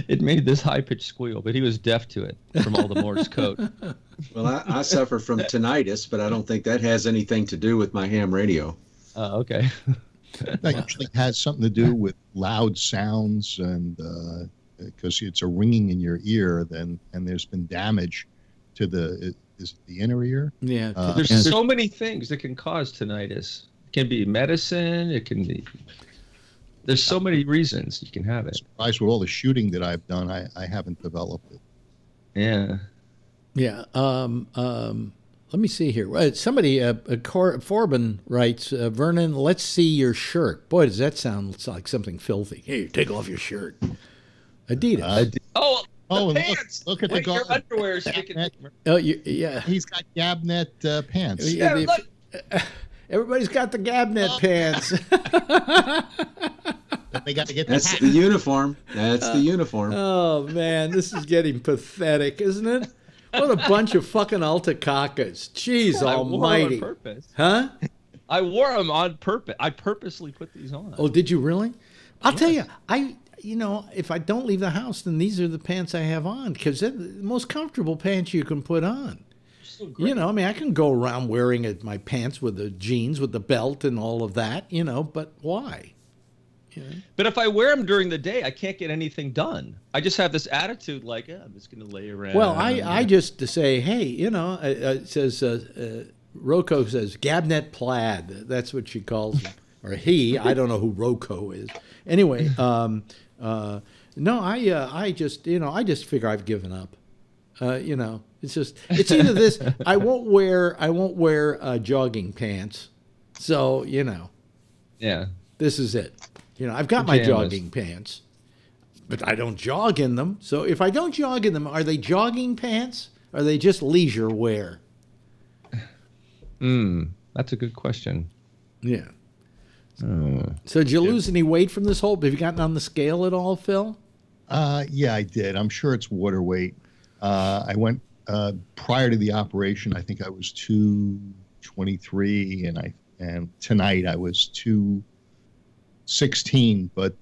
it made this high-pitched squeal. But he was deaf to it from all the Morse code. Well, I suffer from tinnitus, but I don't think that has anything to do with my ham radio. Okay. That usually has something to do with loud sounds, and because it's a ringing in your ear, and there's been damage to the inner ear? Yeah. There's so many things that can cause tinnitus. It can be medicine. It can be. There's so many reasons you can have it. Surprised with all the shooting that I've done, I haven't developed it. Yeah. Yeah. Let me see here. Somebody, Forbin writes, Vernon, let's see your shirt. Boy, does that sound like something filthy. Hey, take off your shirt. Adidas. The pants. Look at your underwear. So you can... yeah. He's got Gabnet pants. Look. Everybody's got the Gabnet pants. They got to get That's the uniform. That's the uniform. Oh, man, this is getting pathetic, isn't it? What a bunch of fucking altacakas. Jeez almighty. I wore them on purpose. Huh? I wore them on purpose. I purposely put these on. Oh, did you really? I'll tell you, if I don't leave the house, then these are the pants I have on because they're the most comfortable pants you can put on. So great. I can go around wearing my pants with the jeans, with the belt and all of that, but why? But if I wear them during the day, I can't get anything done. I just have this attitude like, I'm just going to lay around. Well, I just to say, hey, it says, Rocco says, Gabnet plaid. That's what she calls him. Or he. I don't know who Rocco is. Anyway, no, I just figure I've given up. It's either this. I won't wear jogging pants. So yeah, this is it. I've got my jogging pants, but I don't jog in them. So if I don't jog in them, are they jogging pants? Or are they just leisure wear? That's a good question. Yeah. So did you lose any weight from this whole? Have you gotten on the scale at all, Phil? Yeah, I did. I'm sure it's water weight. I went prior to the operation. I think I was 223, and tonight I was 216. But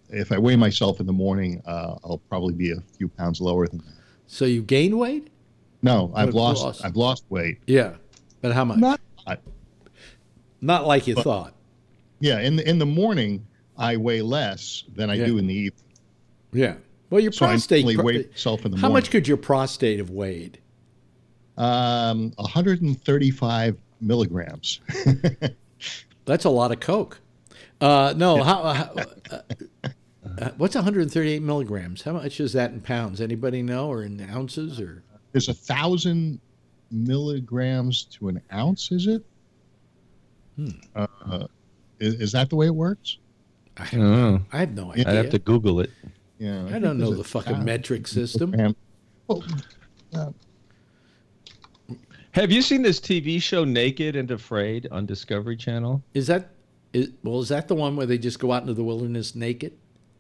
if I weigh myself in the morning, I'll probably be a few pounds lower than that. So you gained weight? No, I've lost weight. Yeah, but how much? Not like you thought. Yeah, in the morning I weigh less than I do in the evening. Yeah. Well, your So I prostate. normally weigh myself in the How morning. much could your prostate have weighed? 135 milligrams. That's a lot of coke. No, what's 138 milligrams? How much is that in pounds? Anybody know, or in ounces, or? There's 1,000 milligrams to an ounce. Is it? Is that the way it works? I don't know. I have no idea. I'd have to Google it. Yeah, I don't know the fucking metric system. Well, Have you seen this TV show Naked and Afraid on Discovery Channel? Is that the one where they just go out into the wilderness naked?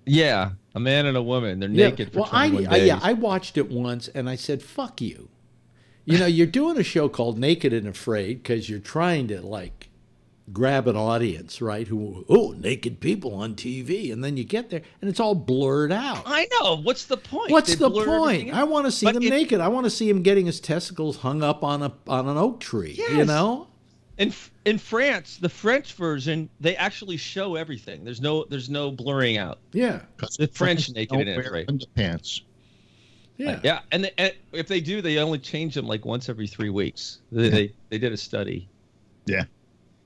Yeah, a man and a woman. They're naked for 21 days. I watched it once and I said, "Fuck you." You know, you're doing a show called Naked and Afraid because you're trying to like grab an audience, right? Naked people on TV, and then you get there and it's all blurred out. I know. What's the point? What's They the blur point? everything out. I want to see them naked. I want to see him getting his testicles hung up on an oak tree. Yes. You know. In France, the French version, they actually show everything. There's no blurring out. Yeah. The French Naked and don't Afraid. wear underpants. Yeah. Yeah, and if they do, they only change them like once every 3 weeks. They did a study. Yeah.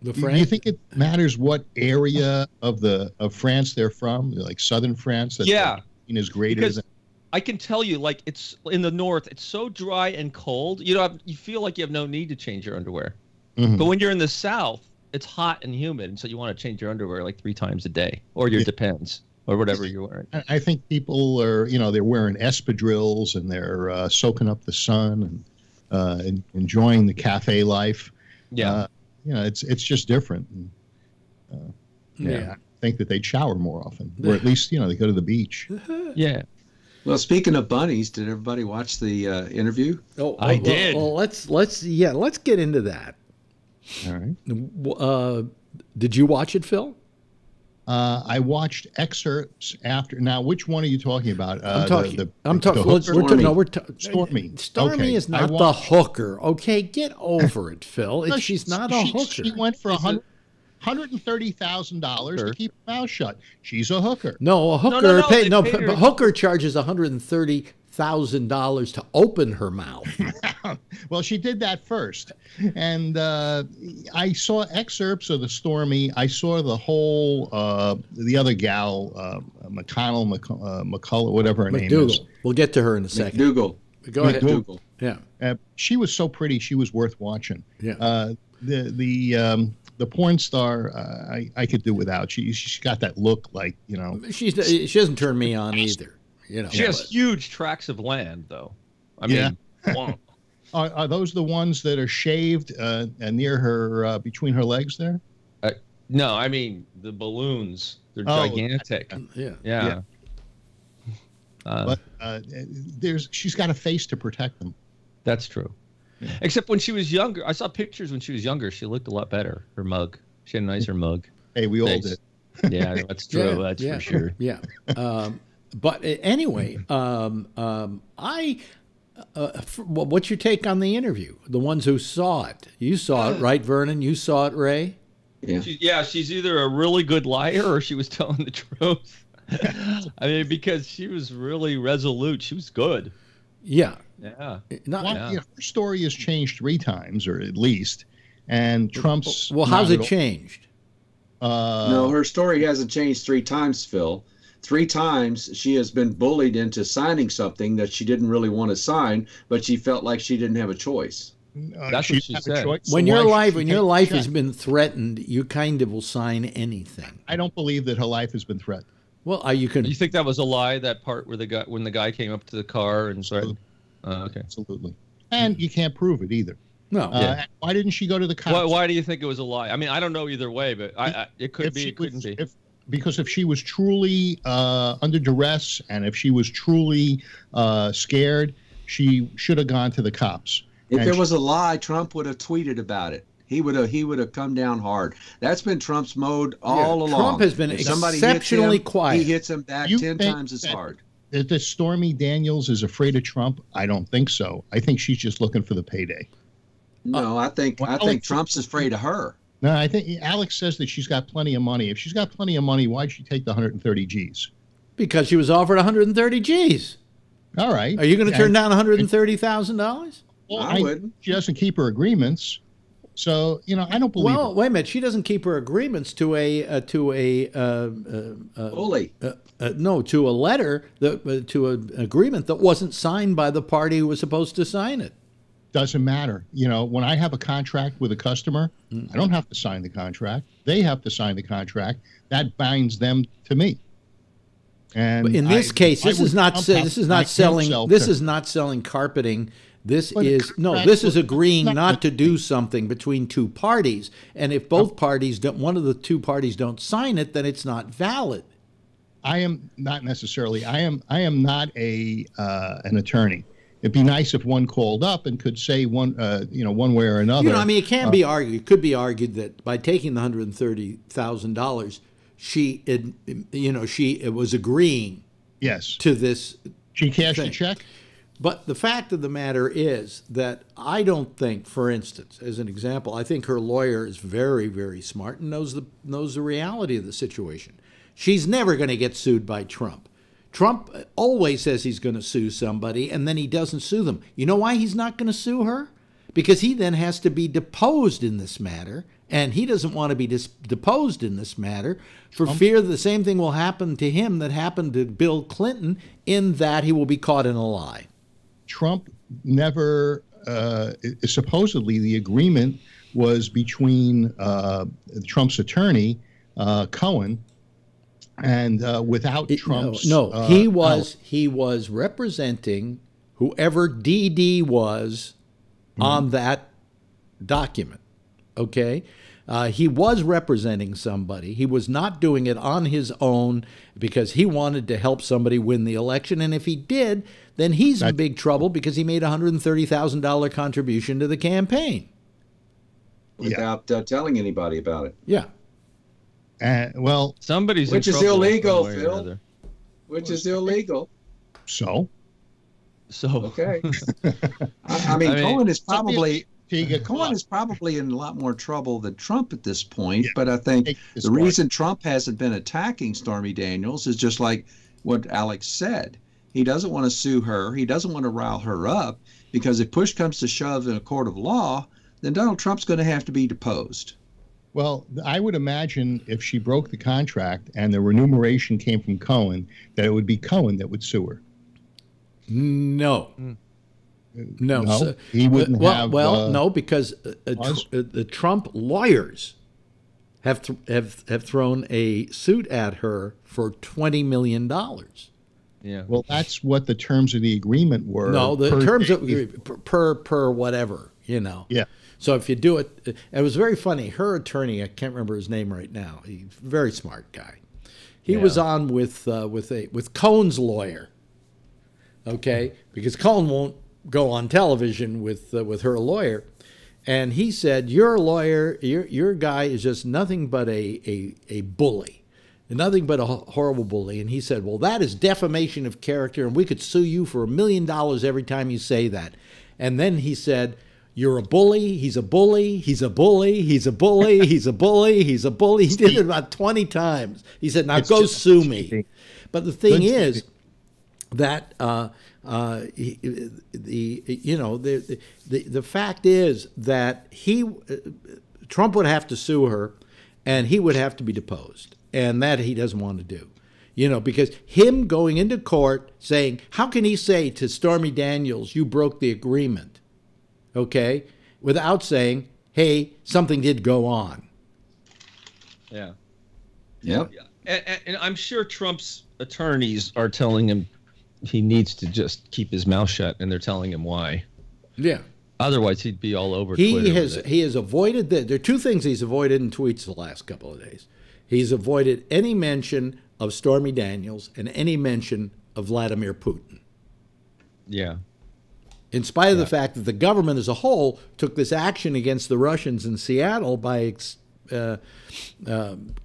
The Do French. you think it matters what area of France they're from? Like southern France? That Yeah. is greater Because than. I can tell you, like, it's in the north, it's so dry and cold. You feel like you have no need to change your underwear. Mhm. But when you're in the south, it's hot and humid, and so you want to change your underwear like 3 times a day, or your Depends, or whatever you're wearing. I think people are, they're wearing espadrilles and they're soaking up the sun and enjoying the cafe life. Yeah. It's just different. And, Yeah. I think that they'd shower more often, or at least, they go to the beach. Yeah. Well, speaking of bunnies, did everybody watch the interview? I did. Well, let's get into that. All right. Did you watch it, Phil? I watched excerpts after. Now, which one are you talking about? I'm talking. The Stormy. Stormy. Stormy Okay. is not I the watched- hooker. Okay, get over it, Phil. No, She's not a hooker. She went for $130,000 to keep her mouth shut. She's a hooker. No, a hooker. no, they paid her- But hooker charges $130,000 to open her mouth. Well, she did that first, and I saw excerpts of the Stormy. I saw the whole the other gal, McCullough, whatever her name is. McDougal. We'll get to her in a second. McDougal. Go ahead. McDougal. Yeah. She was so pretty. She was worth watching. Yeah. The porn star, I could do without. She's got that look, like She doesn't turn me on either. She has huge tracts of land, though. I mean, wow. Are those the ones that are shaved near her, between her legs there? No, I mean the balloons. They're gigantic. Yeah. But she's got a face to protect them. That's true. Yeah. Except when she was younger, I saw pictures when she was younger. She looked a lot better. Her mug. She had a nicer mug. Hey, we all did. Yeah, that's true. That's for sure. Yeah. But anyway, what's your take on the interview? The ones who saw it. You saw it, right, Vernon? You saw it, Ray? Yeah. She's either a really good liar or she was telling the truth. I mean, because she was really resolute. She was good. Yeah. Yeah. Her story has changed 3 times, or at least, and Trump's. Well, how's it changed? No, her story hasn't changed 3 times, Phil. 3 times she has been bullied into signing something that she didn't really want to sign, but she felt like she didn't have a choice. That's what she said. When your life has been threatened, you kind of will sign anything. I don't believe that her life has been threatened. Well, you think that was a lie? That part where when the guy came up to the car and said, "Okay, absolutely," and you can't prove it either. No. Why didn't she go to the cops? Why do you think it was a lie? I mean, I don't know either way, but it could be. It couldn't be. Because if she was truly under duress and if she was truly scared, she should have gone to the cops. If there was a lie, Trump would have tweeted about it. He would have come down hard. That's been Trump's mode all along. Trump has been exceptionally quiet. He hits him back 10 times as hard. That Stormy Daniels is afraid of Trump? I don't think so. I think she's just looking for the payday. No, I think Trump's afraid of her. No, I think Alex says that she's got plenty of money. If she's got plenty of money, why'd she take the 130 G's? Because she was offered 130 G's. All right. Are you going to turn down $130,000? Well, I wouldn't. She doesn't keep her agreements. So, I don't believe Well, her. wait a minute. She doesn't keep her agreements to a Bully. no, to a letter to an agreement that wasn't signed by the party who was supposed to sign it. Doesn't matter. When I have a contract with a customer, I don't have to sign the contract. They have to sign the contract. That binds them to me. And But in this case, this is not selling carpeting. This is agreeing not to do something between two parties. And if both parties don't, one of the two parties don't sign it, then it's not valid. I am not necessarily. I am not an attorney. It'd be nice if one called up and could say one way or another. It can be argued. It could be argued that by taking the $130,000, she was agreeing. Yes. To this. She cashed thing. a check. But the fact of the matter is that I don't think, for instance, as an example, I think her lawyer is very, very smart and knows the reality of the situation. She's never going to get sued by Trump. Trump always says he's going to sue somebody, and then he doesn't sue them. You know why he's not going to sue her? Because he then has to be deposed in this matter, and he doesn't want to be deposed in this matter for fear the same thing will happen to him that happened to Bill Clinton, in that he will be caught in a lie. Trump never, supposedly the agreement was between Trump's attorney, Cohen, and without Trump's... he was representing whoever DD was on that document, okay? He was representing somebody. He was not doing it on his own because he wanted to help somebody win the election. And if he did, then he's in big trouble because he made a $130,000 contribution to the campaign. Without telling anybody about it. Yeah. Somebody's which in is trouble illegal, one way or Phil. another. Which is illegal. So okay. I mean, Cohen is probably in a lot more trouble than Trump at this point. Yeah. But I think the reason Trump hasn't been attacking Stormy Daniels is just like what Alex said. He doesn't want to sue her. He doesn't want to rile her up, because if push comes to shove in a court of law, then Donald Trump's going to have to be deposed. Well, I would imagine if she broke the contract and the remuneration came from Cohen, that it would be Cohen that would sue her. No. No, so, he wouldn't have. No, because the Trump lawyers have thrown a suit at her for $20 million. Yeah. Well, that's what the terms of the agreement were. No, the terms of per whatever, Yeah. So if you do it, it was very funny. Her attorney, I can't remember his name right now. He's a very smart guy. He was on with Cohen's lawyer. Okay, because Cohen won't go on television with her lawyer, and he said, "Your lawyer, your guy is just nothing but a bully, nothing but a horrible bully." And he said, "Well, that is defamation of character, and we could sue you for $1 million every time you say that." And then he said, "You're a bully. He's a bully. He's a bully. He's a bully. He's a bully. He's a bully." He did it about 20 times. He said, "Now go sue me." But the thing is that the fact is that Trump would have to sue her, and he would have to be deposed, and that he doesn't want to do. Because him going into court saying, how can he say to Stormy Daniels, you broke the agreement, okay, without saying, hey, something did go on. Yeah. Yep. And I'm sure Trump's attorneys are telling him he needs to just keep his mouth shut, and they're telling him why. Yeah. Otherwise, he'd be all over Twitter. He has avoided there are two things he's avoided in tweets the last couple of days. He's avoided any mention of Stormy Daniels and any mention of Vladimir Putin. Yeah. In spite of the fact that the government as a whole took this action against the Russians in Seattle by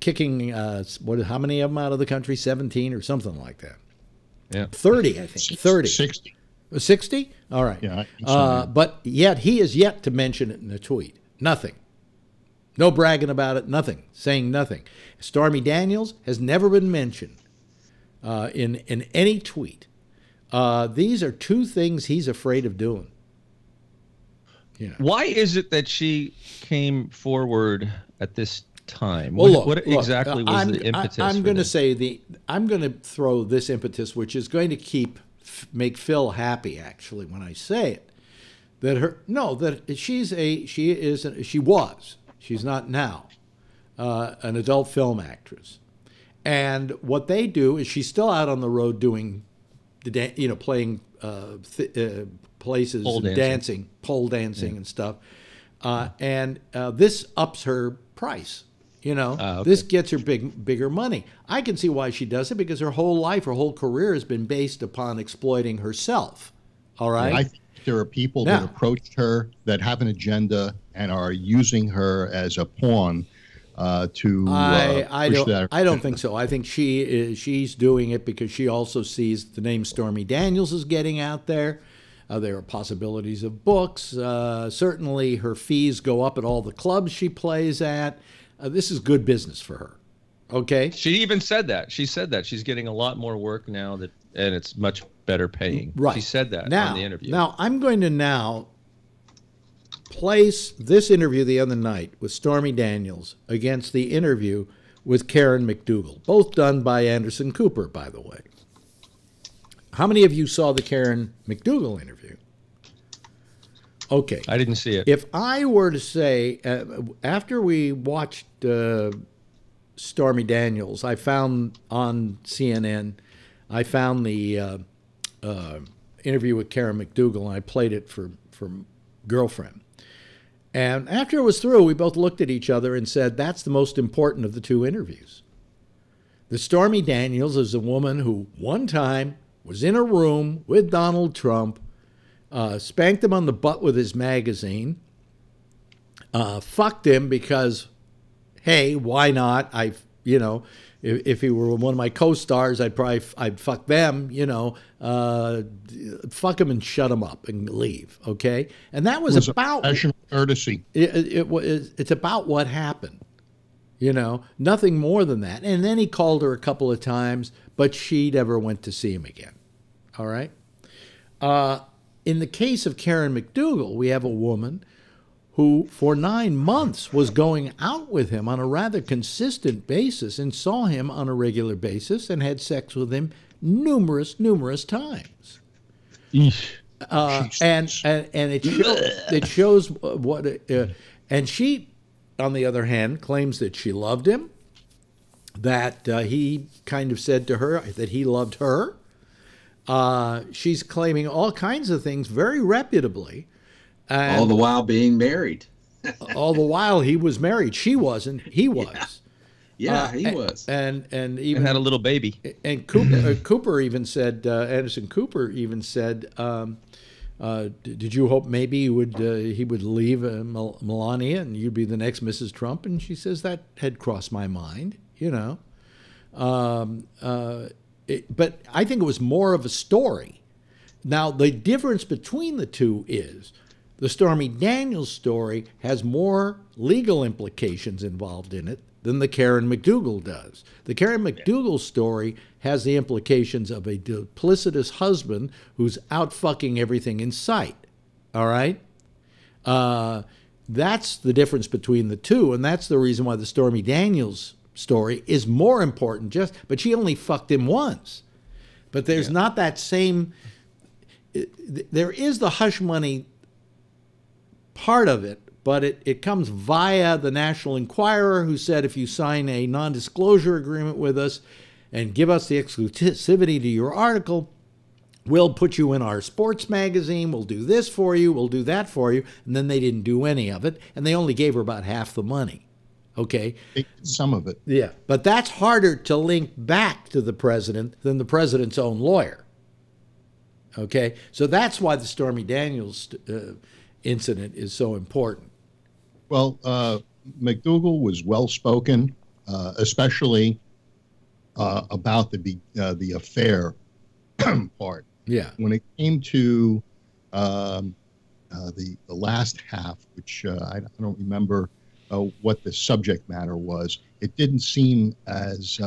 kicking how many of them out of the country? 17 or something like that. Yeah. 30, I think. 30. 60. 60? All right. Yeah. But yet he is yet to mention it in a tweet. Nothing. No bragging about it. Nothing. Saying nothing. Stormy Daniels has never been mentioned. in any tweet. These are two things he's afraid of doing. Yeah. Why is it that she came forward at this time? Well, what exactly was the impetus? I'm going to say I'm going to throw this impetus, which is going to make Phil happy. Actually, when I say it, she's not now an adult film actress, and what they do is she's still out on the road doing playing places, and pole dancing and stuff, and this ups her price. Okay. This gets her bigger money. I can see why she does it, because her whole life, her whole career has been based upon exploiting herself. All right. I think there are people that approached her that have an agenda and are using her as a pawn to push that. I don't think so. I think she's doing it because she also sees the name Stormy Daniels is getting out there. There are possibilities of books. Certainly, her fees go up at all the clubs she plays at. This is good business for her. Okay. She even said that. She said that she's getting a lot more work now and it's much better paying. Right. She said that on the interview. Now, I'm going to place this interview the other night with Stormy Daniels against the interview with Karen McDougal, both done by Anderson Cooper, by the way. How many of you saw the Karen McDougal interview? Okay. I didn't see it. If I were to say, after we watched Stormy Daniels, I found on CNN, I found the interview with Karen McDougal, and I played it for Girlfriend. And after it was through, we both looked at each other and said, that's the most important of the two interviews. The Stormy Daniels is a woman who one time was in a room with Donald Trump, spanked him on the butt with his magazine, fucked him because, hey, why not? If he were one of my co-stars, I'd fuck them, fuck him and shut him up and leave, okay? And that was about professional courtesy. It's about what happened, nothing more than that. And then he called her a couple of times, but she never went to see him again. All right. In the case of Karen McDougal, we have a woman who for 9 months was going out with him on a rather consistent basis and saw him on a regular basis and had sex with him numerous times. And it shows what and she, on the other hand, claims that she loved him, that he kind of said to her that he loved her. She's claiming all kinds of things very reputably. And all the while being married. All the while he was married. She wasn't. He was. Yeah, he was. And even had a little baby. And Cooper even said, Anderson Cooper even said, did you hope maybe he would leave Melania and you'd be the next Mrs. Trump? And she says that had crossed my mind, but I think it was more of a story. Now, the difference between the two is the Stormy Daniels story has more legal implications involved in it than the Karen McDougal does. The Karen McDougal story has the implications of a duplicitous husband who's out fucking everything in sight. All right? That's the difference between the two, and that's the reason why the Stormy Daniels story is more important, but she only fucked him once. But there's not that same... There is the hush money part of it, but it comes via the National Enquirer, who said if you sign a non-disclosure agreement with us and give us the exclusivity to your article, we'll put you in our sports magazine, we'll do this for you, we'll do that for you. And then they didn't do any of it, and they only gave her about half the money. Okay? Some of it. Yeah, but that's harder to link back to the president than the president's own lawyer. Okay? So that's why the Stormy Daniels incident is so important. Well, McDougal was well-spoken, especially about the affair part. Yeah. When it came to the last half, which I don't remember what the subject matter was, it didn't seem as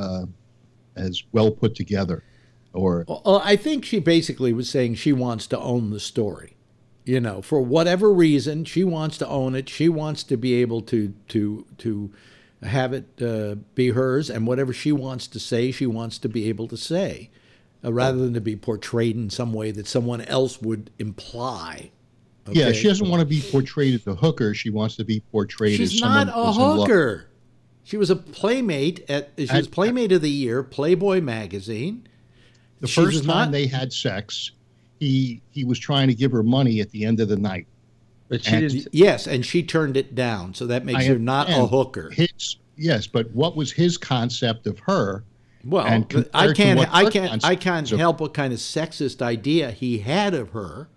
as well put together. Or well, I think she basically was saying she wants to own the story. You know, for whatever reason, she wants to own it. She wants to be able to have it be hers, and whatever she wants to say, she wants to be able to say, rather than to be portrayed in some way that someone else would imply. Okay? Yeah, she doesn't want to be portrayed as a hooker. She wants to be portrayed as someone She's not a who's in love. hooker. She was a playmate she was Playmate of the Year, Playboy magazine. The first time they had sex, he was trying to give her money at the end of the night. But she didn't. Yes, and she turned it down, so that makes her not a hooker. Yes, but what was his concept of her? Well, I can't help what kind of sexist idea he had of her,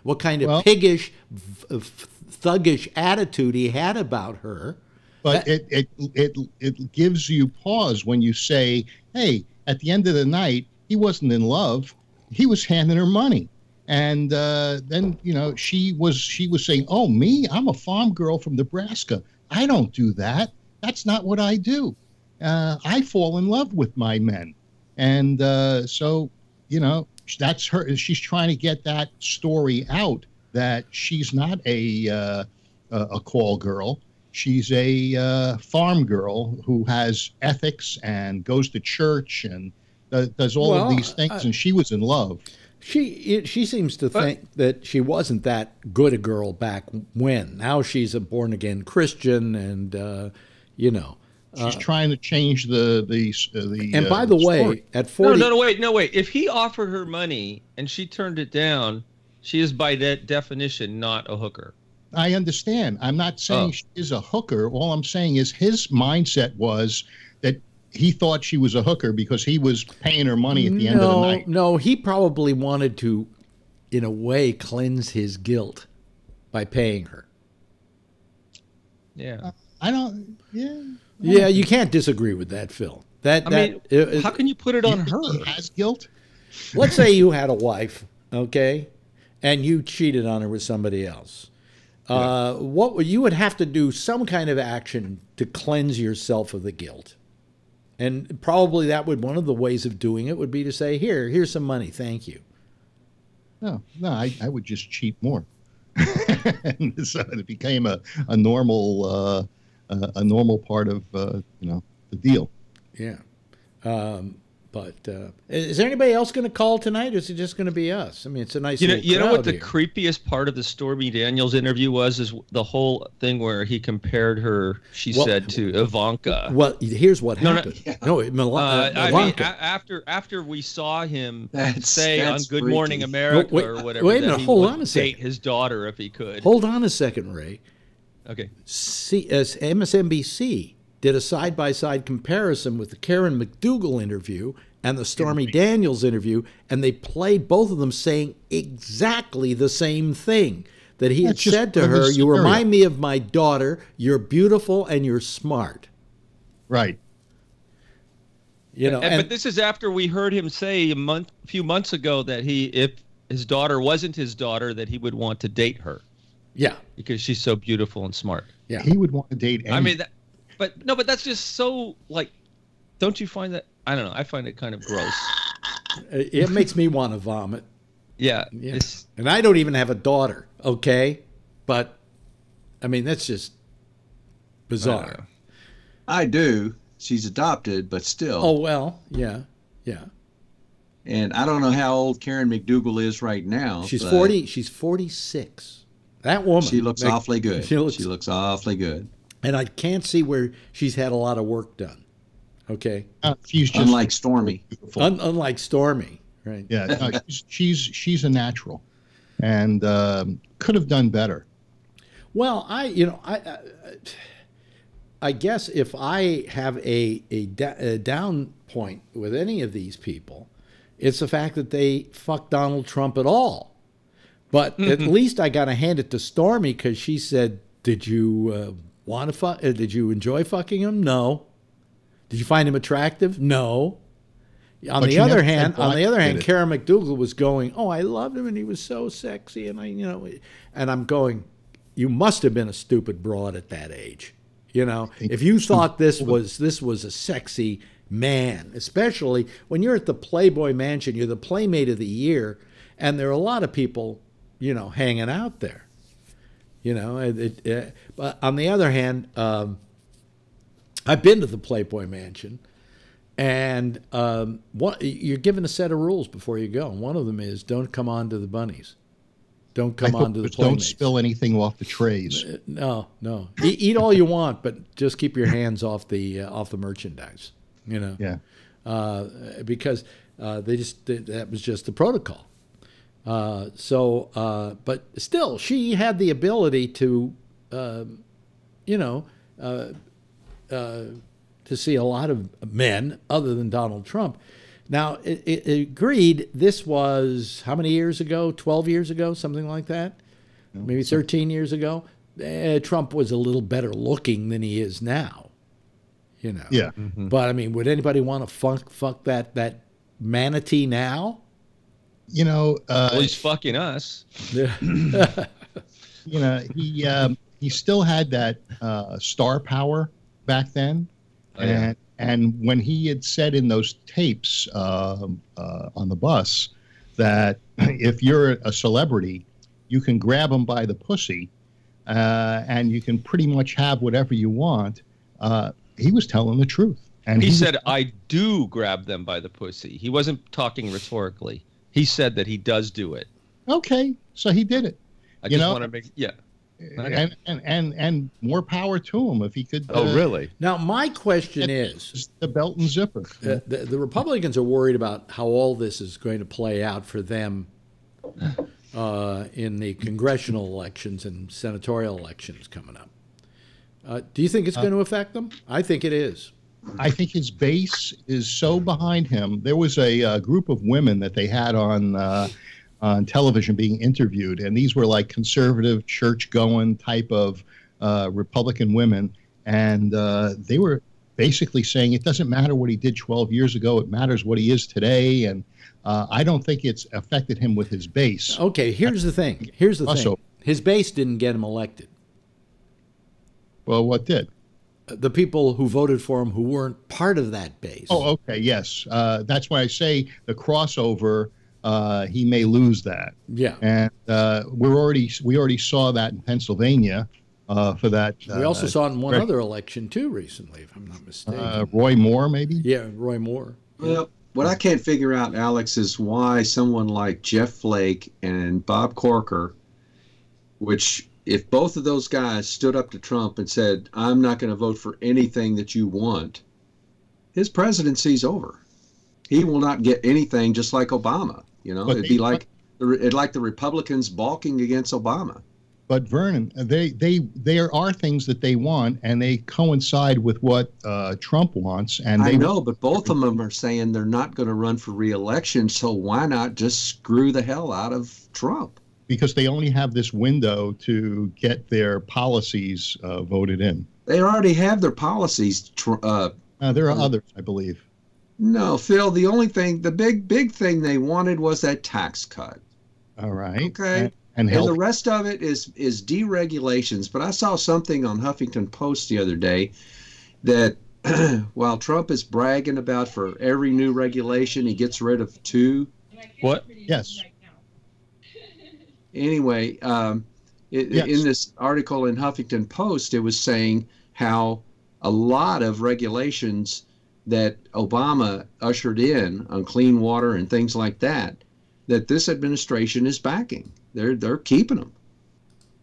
what kind of piggish, thuggish attitude he had about her. But it gives you pause when you say, hey, at the end of the night, he wasn't in love. He was handing her money. And then, you know, she was saying, oh, me? I'm a farm girl from Nebraska. I don't do that. That's not what I do. I fall in love with my men. And so, you know, that's her. She's trying to get that story out that she's not a call girl. She's a farm girl who has ethics and goes to church and does all of these things. And she was in love. She seems to think that she wasn't that good a girl back when. Now she's a born-again Christian, and, you know. She's trying to change the and by the way, story. at 40... No, wait. If he offered her money and she turned it down, she is by definition not a hooker. I understand. I'm not saying she is a hooker. All I'm saying is his mindset was that he thought she was a hooker because he was paying her money at the end of the night. No, he probably wanted to, in a way, cleanse his guilt by paying her. Yeah. Yeah, you can't disagree with that, Phil. How can you put it on her? He has guilt? Let's say you had a wife, okay, and you cheated on her with somebody else. What you would have to do some kind of action to cleanse yourself of the guilt. And probably one of the ways of doing it would be to say, here's some money, thank you. No, I would just cheat more. And so it became a normal part of the deal. Yeah. But is there anybody else going to call tonight, or is it just going to be us? I mean, it's a nice little You know what the here. creepiest part of the Stormy Daniels interview is the whole thing where he compared her, said, to Ivanka. Well, here's what happened. Ivanka. After we saw him say on Good Morning America or whatever, wait a minute, hold on a second. Date his daughter if he could. Hold on a second, Ray. Okay. MSNBC did a side-by-side comparison with the Karen McDougal interview and the Stormy Daniels interview, and they played both of them saying exactly the same thing, that he had said to her, you remind me of my daughter, you're beautiful and you're smart. Right. You know, but this is after we heard him say a few months ago that if his daughter wasn't his daughter, that he would want to date her. Yeah. Because she's so beautiful and smart. Yeah. He would want to date anyone. I mean, but that's just so, don't you find that, I don't know, I find it kind of gross. It makes me want to vomit. Yeah. And I don't even have a daughter, okay? But, I mean, that's just bizarre. I do. She's adopted, but still. Oh, well, yeah. And I don't know how old Karen McDougal is right now. She's 40. She's 46. That woman. She looks awfully good. She looks awfully good. And I can't see where she's had a lot of work done. Okay. She's just unlike Stormy. Unlike Stormy, right? Yeah, no, she's a natural, and could have done better. Well, I guess if I have a down point with any of these people, it's the fact that they fuck Donald Trump at all. But at least I got to hand it to Stormy, because she said, "Did you want to fuck? Did you enjoy fucking him? No. Did you find him attractive? No." On the other hand, Karen McDougal was going, "Oh, I loved him and he was so sexy," and and I'm going, "You must have been a stupid broad at that age." You know, if you thought this was a sexy man, especially when you're at the Playboy Mansion, you're the Playmate of the Year, and there are a lot of people, hanging out there. But on the other hand, I've been to the Playboy Mansion, and you're given a set of rules before you go. And one of them is don't come on to the bunnies. Don't come on to the Playmates. Don't spill anything off the trays. No. Eat all you want, but just keep your hands off the merchandise. Yeah. Because that was just the protocol. But still, she had the ability to, to see a lot of men other than Donald Trump. Now, it agreed, this was how many years ago? 12 years ago, something like that? Maybe 13 years ago? Trump was a little better looking than he is now. Yeah. Mm-hmm. But, I mean, would anybody want to fuck that manatee now? Well, he's fucking us. He still had that star power back then. And when he had said in those tapes on the bus that if you're a celebrity, you can grab them by the pussy and you can pretty much have whatever you want, he was telling the truth. And he said, I do grab them by the pussy. He wasn't talking rhetorically. He said that he does do it. Okay, so he did it. I just want to make, Okay. And more power to him if he could. Oh, really? Now, my question is the belt and zipper. The Republicans are worried about how all this is going to play out for them in the congressional elections and senatorial elections coming up. Do you think it's going to affect them? I think it is. I think his base is so behind him. There was a group of women that they had on television being interviewed, and these were like conservative, church-going type of Republican women, and they were basically saying it doesn't matter what he did 12 years ago, it matters what he is today, and I don't think it's affected him with his base. Okay, here's the thing. His base didn't get him elected. Well, what did? The people who voted for him who weren't part of that base. Oh, okay, yes. That's why I say the crossover, he may lose that. Yeah. And we already saw that in Pennsylvania for that. We also saw it in one other election, too, recently, if I'm not mistaken. Roy Moore, maybe? Yeah, Roy Moore. Well, what I can't figure out, Alex, is why someone like Jeff Flake and Bob Corker, which if both of those guys stood up to Trump and said, I'm not going to vote for anything that you want, his presidency's over. He will not get anything, just like Obama. It'd be like the Republicans balking against Obama. But Vernon, there are things that they want, and they coincide with what Trump wants. And I know, but both of them are saying they're not going to run for re-election. So why not just screw the hell out of Trump? Because they only have this window to get their policies voted in. They already have their policies. There are others, I believe. No, Phil, the big thing they wanted was that tax cut. All right. Okay. And the rest of it is deregulations. But I saw something on Huffington Post the other day that while Trump is bragging about for every new regulation, he gets rid of 2. What? Yes. Anyway, in this article in Huffington Post, it was saying how a lot of regulations that Obama ushered in on clean water and things like that this administration is backing. They're keeping them.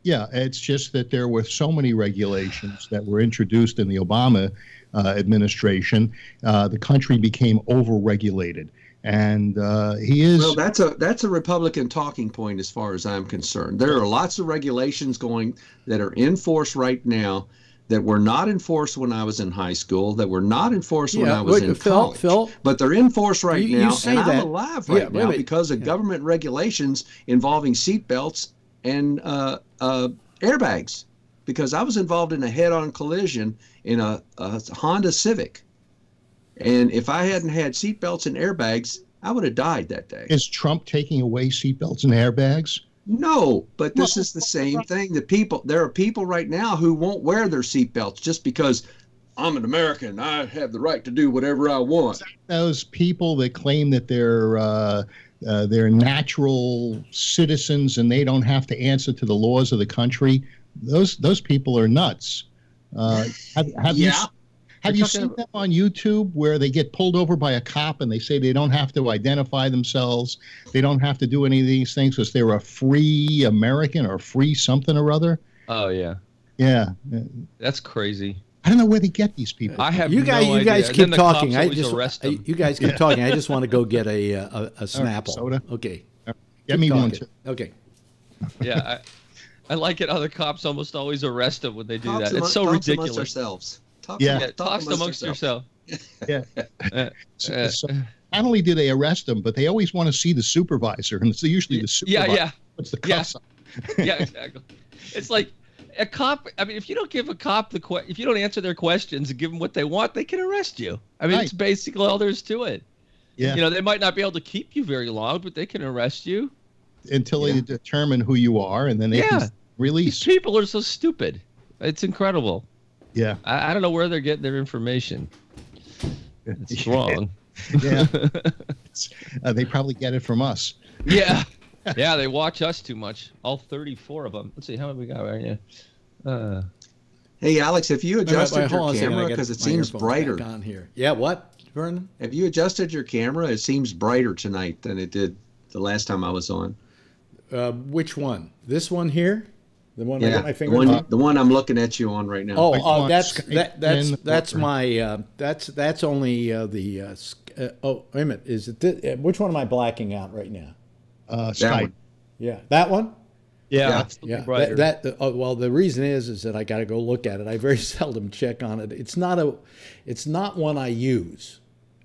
Yeah, it's just that there were so many regulations that were introduced in the Obama administration. The country became over-regulated. And he is. Well, that's a Republican talking point as far as I'm concerned. There are lots of regulations that are in force right now that were not enforced when I was in high school, that were not enforced when I was in college. Phil, but they're in force right now, and I'm alive right now because of government regulations involving seatbelts and airbags. Because I was involved in a head-on collision in a Honda Civic. And if I hadn't had seatbelts and airbags, I would have died that day. Is Trump taking away seatbelts and airbags? No, but this is the same thing. There are people right now who won't wear their seatbelts just because I'm an American. I have the right to do whatever I want. Those people that claim that they're natural citizens and they don't have to answer to the laws of the country, those people are nuts. Have you seen them on YouTube where they get pulled over by a cop and they say they don't have to identify themselves, they don't have to do any of these things because they're a free American or free something or other? Oh yeah. Yeah. That's crazy. I don't know where they get these people. I have you guys keep talking. You guys keep talking. I just want to go get a Snapple. Soda. Okay. Get me one too. Okay. Yeah, I like it how the cops almost always arrest them when they do that. It's so talks ridiculous. Amongst ourselves. Talk amongst yourself. Yeah. So not only do they arrest them, but they always want to see the supervisor, and it's usually the supervisor. Yeah. What's the cuffs on? Yeah, exactly. It's like a cop. I mean, if you don't give a cop if you don't answer their questions and give them what they want, they can arrest you. I mean, It's basically all there is to it. Yeah. You know, they might not be able to keep you very long, but they can arrest you until they determine who you are, and then they can release. These people are so stupid. It's incredible. Yeah. I don't know where they're getting their information. It's wrong. Yeah. They probably get it from us. Yeah. Yeah, they watch us too much. All 34 of them. Let's see, how many we got right here? Hey, Alex, have you adjusted your camera? Because it seems brighter. On here. Yeah, what, Vernon? Have you adjusted your camera? It seems brighter tonight than it did the last time I was on. Which one? This one here? The one I got my finger on? The one I'm looking at you on right now. Oh, that's my that's only the oh, wait a minute. Is it which one am I blacking out right now? Skype. Yeah, that one. Yeah. Well, the reason is that I got to go look at it. I very seldom check on it. It's not one I use.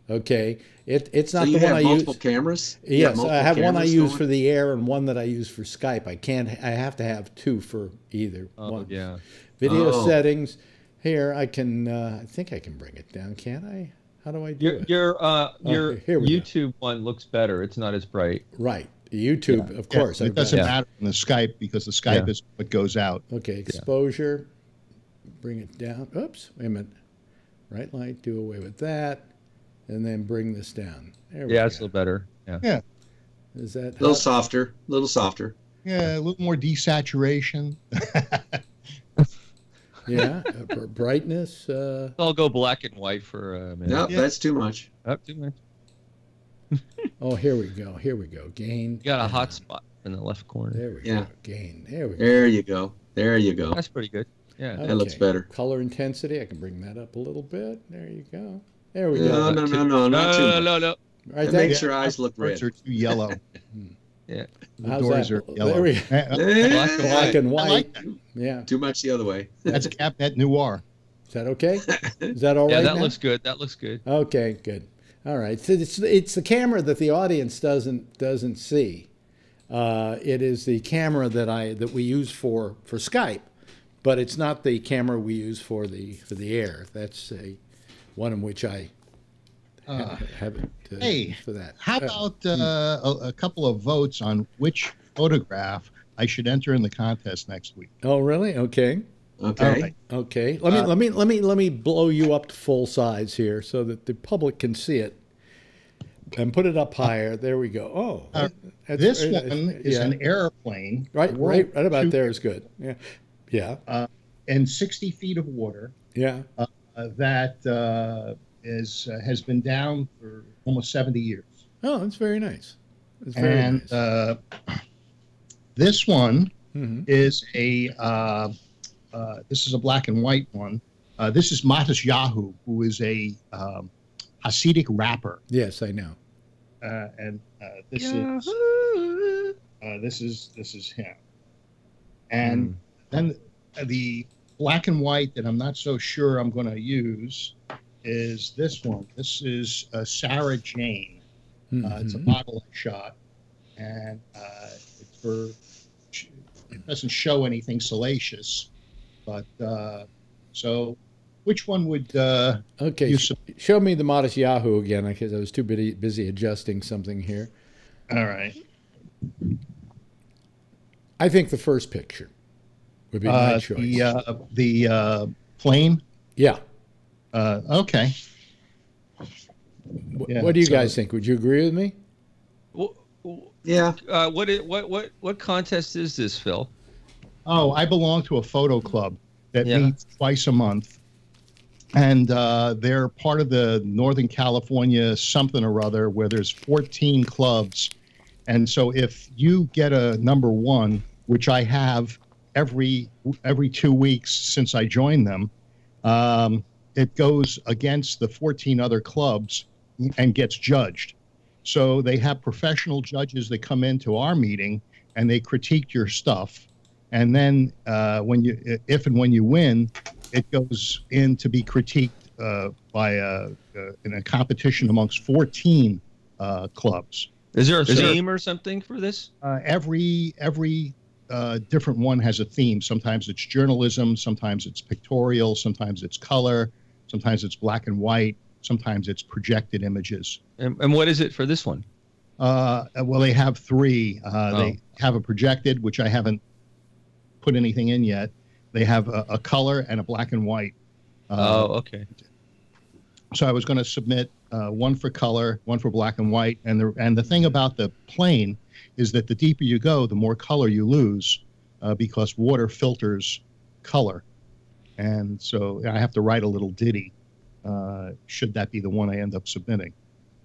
Okay, it's not the one I use. Multiple cameras. Yes, I have one I use for the air and one that I use for Skype. I have to have two for either one. Yeah. Video settings. Here I can. I think I can bring it down. Can't I? How do I do it? Your YouTube one looks better. It's not as bright. Right. YouTube, of course. It doesn't matter on the Skype because the Skype is what goes out. Okay, exposure. Bring it down. Oops, wait a minute. Right light, do away with that. And then bring this down. There we go. It's a little better. Yeah. Is that a little softer? A little softer. Yeah, a little more desaturation. Yeah, brightness. I'll go black and white for a minute. No, that's too much. Too much. Oh, here we go. Here we go. Gain. You got a hot spot in the left corner. There we go. Gain. There we go. There you go. There you go. That's pretty good. Yeah. That looks better. Color intensity. I can bring that up a little bit. There you go. There we go. No, not too much. No. Right, it makes your eyes look red. Are too yellow. Yeah. The doors are yellow. There we go. Black and white. I like that. Yeah. Too much the other way. That's Cabinet Noir. Is that okay? Is that all right? Yeah, that looks good. That looks good. Okay, good. All right. So it's the camera that the audience doesn't see. It is the camera that we use for Skype, but it's not the camera we use for the air. That's one in which I have it for that. How about a couple of votes on which photograph I should enter in the contest next week? Oh, really? Okay. Okay. Right. Okay. Let me blow you up to full size here so that the public can see it, and put it up higher. There we go. Oh, this one is an airplane. Right about there is good. Yeah. Yeah. And 60 feet of water. Yeah. That has been down for almost 70 years. Oh, that's very nice. That's very nice. This one is this is a black and white one. This is Matisyahu, who is a Hasidic rapper. Yes, I know. And this is him. And then the black and white that I'm not so sure I'm going to use is this one. This is Sarah Jane. It's a model shot, and it doesn't show anything salacious, but so which one would show me the Matisyahu again, because I was too busy adjusting something here. All right. I think the first picture would be my choice. The plane. Yeah. Okay. Yeah, what do you guys think? Would you agree with me? Well, Yeah. What contest is this, Phil? Oh, I belong to a photo club that Yeah. meets twice a month. And they're part of the Northern California something or other where there's 14 clubs. And so if you get a number one, which I have every 2 weeks since I joined them, it goes against the 14 other clubs and gets judged. So they have professional judges that come into our meeting and they critique your stuff. And then if and when you win, it goes in to be critiqued in a competition amongst 14 clubs. Is there a theme or something for this? Every different one has a theme. Sometimes it's journalism, sometimes it's pictorial, sometimes it's color, sometimes it's black and white, sometimes it's projected images. And what is it for this one? Well, they have three. They have a projected, which I haven't put anything in yet. They have a color and a black and white. Okay. So I was going to submit one for color, one for black and white, and the thing about the plane is that the deeper you go, the more color you lose, because water filters color, and so I have to write a little ditty. Should that be the one I end up submitting?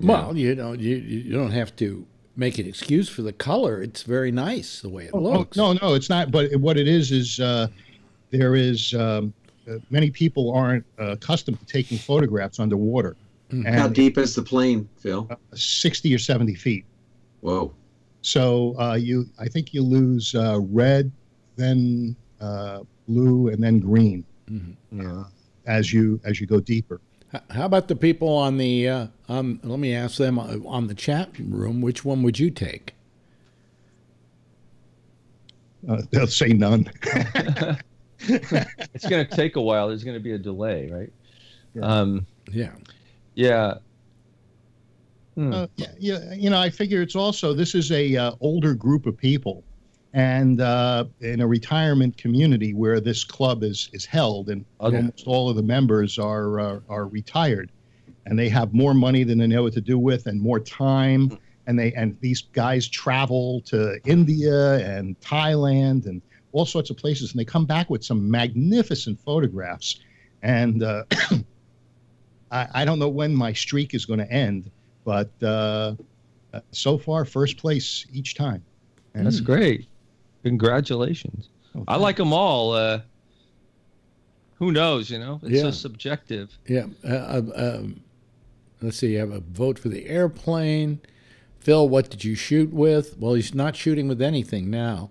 Well, you don't have to make an excuse for the color. It's very nice the way it looks. No, it's not. But what it is there is many people aren't accustomed to taking photographs underwater. Mm-hmm. And How deep is the plane, Phil? 60 or 70 feet. Whoa. So I think you lose red, then blue, and then green as you go deeper. How about the people on the? Let me ask them on the chat room. Which one would you take? They'll say none. It's going to take a while. There's going to be a delay, right? Yeah. Yeah. I figure it's also this is a older group of people, and in a retirement community where this club is held, and almost all of the members are retired, and they have more money than they know what to do with, and more time, and these guys travel to India and Thailand and all sorts of places, and they come back with some magnificent photographs, and I don't know when my streak is going to end. But so far, first place each time. And that's great. Congratulations. I like them all. Who knows, It's so subjective. Yeah. Let's see. You have a vote for the airplane. Phil, what did you shoot with? Well, he's not shooting with anything now.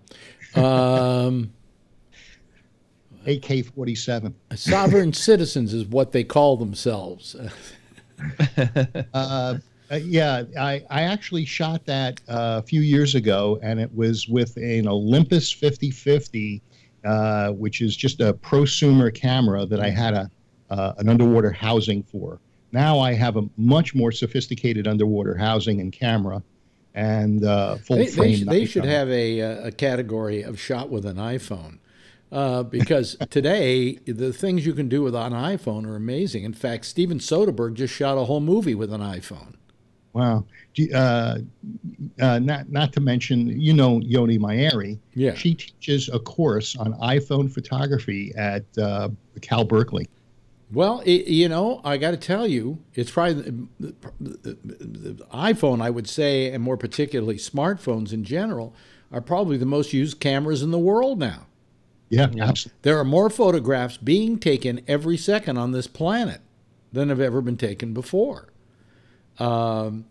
AK-47. Sovereign citizens is what they call themselves. I actually shot that a few years ago, and it was with an Olympus 50-50, which is just a prosumer camera that I had an underwater housing for. Now I have a much more sophisticated underwater housing and camera, and full frame. They should have a category of shot with an iPhone. Because today, the things you can do with an iPhone are amazing. In fact, Steven Soderbergh just shot a whole movie with an iPhone. Wow. Not to mention, Yoni Mayeri. Yeah. She teaches a course on iPhone photography at Cal Berkeley. Well, I got to tell you, it's probably the iPhone, I would say, and more particularly smartphones in general, are probably the most used cameras in the world now. Yeah, absolutely. There are more photographs being taken every second on this planet than have ever been taken before. I've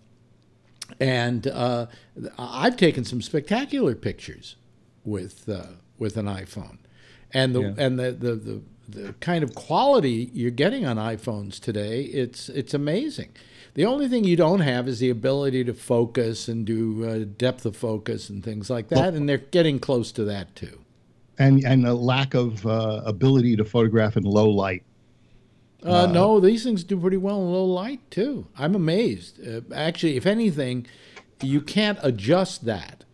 taken some spectacular pictures with an iPhone, and the kind of quality you're getting on iPhones today, it's amazing. The only thing you don't have is the ability to focus and do depth of focus and things like that, and they're getting close to that too. And a lack of ability to photograph in low light. No, these things do pretty well in low light too. I'm amazed. Actually, if anything, you can't adjust that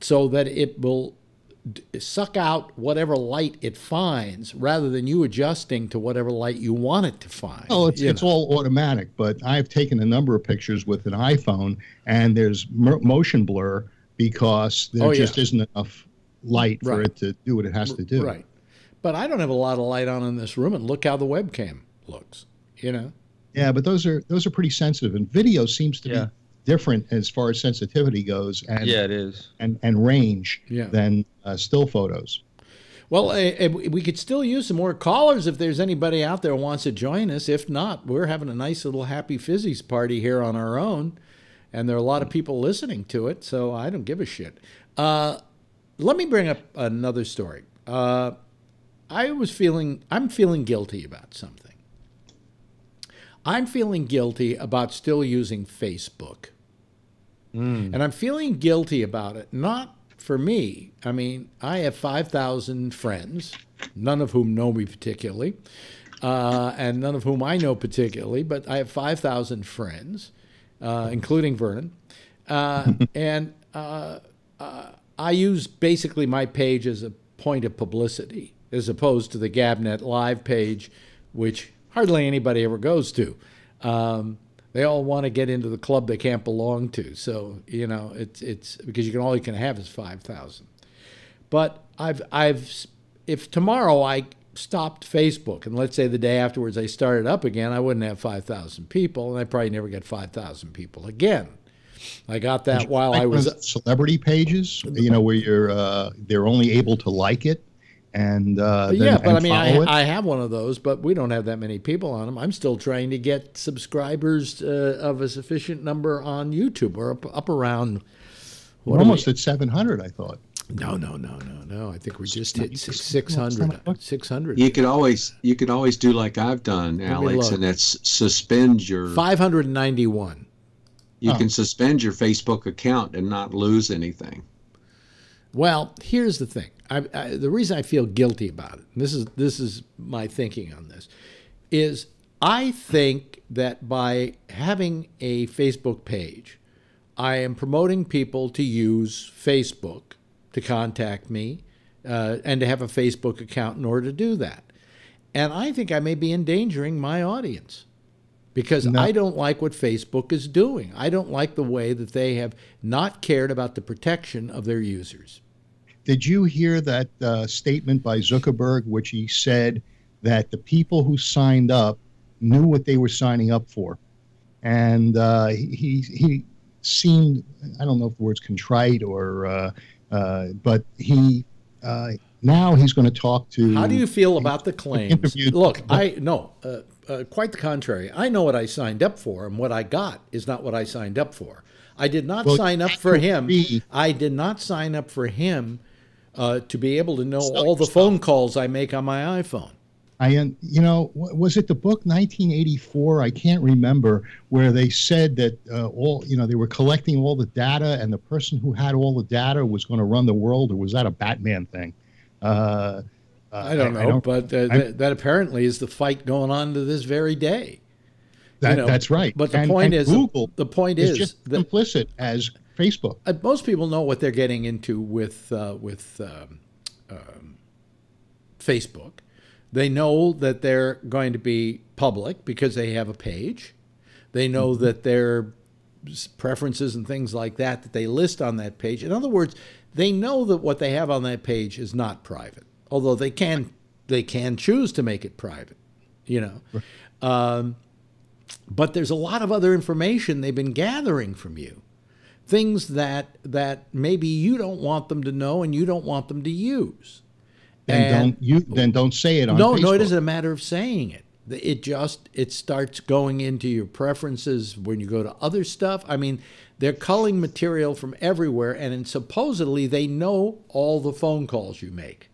so that it will suck out whatever light it finds rather than you adjusting to whatever light you want it to find. Oh, it's all automatic, but I've taken a number of pictures with an iPhone, and there's motion blur because there just isn't enough light for it to do what it has to do. Right. But I don't have a lot of light on in this room, and look how the webcam looks, Yeah, but those are pretty sensitive, and video seems to be different as far as sensitivity goes, and it is, and range than still photos. Well, we could still use some more callers if there's anybody out there who wants to join us. If not, we're having a nice little Happy Fizzies party here on our own, and there are a lot of people listening to it, so I don't give a shit. Let me bring up another story. I'm feeling guilty about something. I'm feeling guilty about still using Facebook. And I'm feeling guilty about it, not for me. I mean, I have 5,000 friends, none of whom know me particularly, and none of whom I know particularly, but I have 5,000 friends, including Vernon. And I use basically my page as a point of publicity, as opposed to the Gabnet Live page, which hardly anybody ever goes to. They all want to get into the club they can't belong to. So, it's because all you can have is 5,000. But if tomorrow I stopped Facebook, and let's say the day afterwards I started up again, I wouldn't have 5,000 people, and I probably never get 5,000 people again. I got that while I was celebrity pages, where they're only able to like it. And but I mean, I have one of those, but we don't have that many people on them. I'm still trying to get subscribers of a sufficient number on YouTube. We're up around. We're almost at 700, I thought. No. I think we just hit 600. 600. You could always do like I've done, Alex, and that's suspend your 591. You can suspend your Facebook account and not lose anything. Well, here's the thing. The reason I feel guilty about it, and this is my thinking on this, is I think that by having a Facebook page, I am promoting people to use Facebook to contact me and to have a Facebook account in order to do that. And I think I may be endangering my audience because I don't like what Facebook is doing. I don't like the way that they have not cared about the protection of their users. Did you hear that statement by Zuckerberg, which he said that the people who signed up knew what they were signing up for? And he seemed, I don't know if the word's contrite or, but he now he's going to talk to. How do you feel about the claims? Look, quite the contrary. I know what I signed up for, and what I got is not what I signed up for. I did not sign up for him. I did not sign up for him to be able to know all the phone calls I make on my iPhone. Was it the book 1984? I can't remember, where they said that they were collecting all the data, and the person who had all the data was going to run the world, or was that a Batman thing? I don't know, but that apparently is the fight going on to this very day. That's right. But the point is, Google is just complicit as Facebook. Most people know what they're getting into with Facebook. They know that they're going to be public because they have a page. They know that their preferences and things like that they list on that page. In other words, they know that what they have on that page is not private, although they can choose to make it private, but there's a lot of other information they've been gathering from you, things that maybe you don't want them to know and you don't want them to use. Then don't say it on Facebook. No, it isn't a matter of saying it. It starts going into your preferences when you go to other stuff. I mean, they're culling material from everywhere, and supposedly they know all the phone calls you make.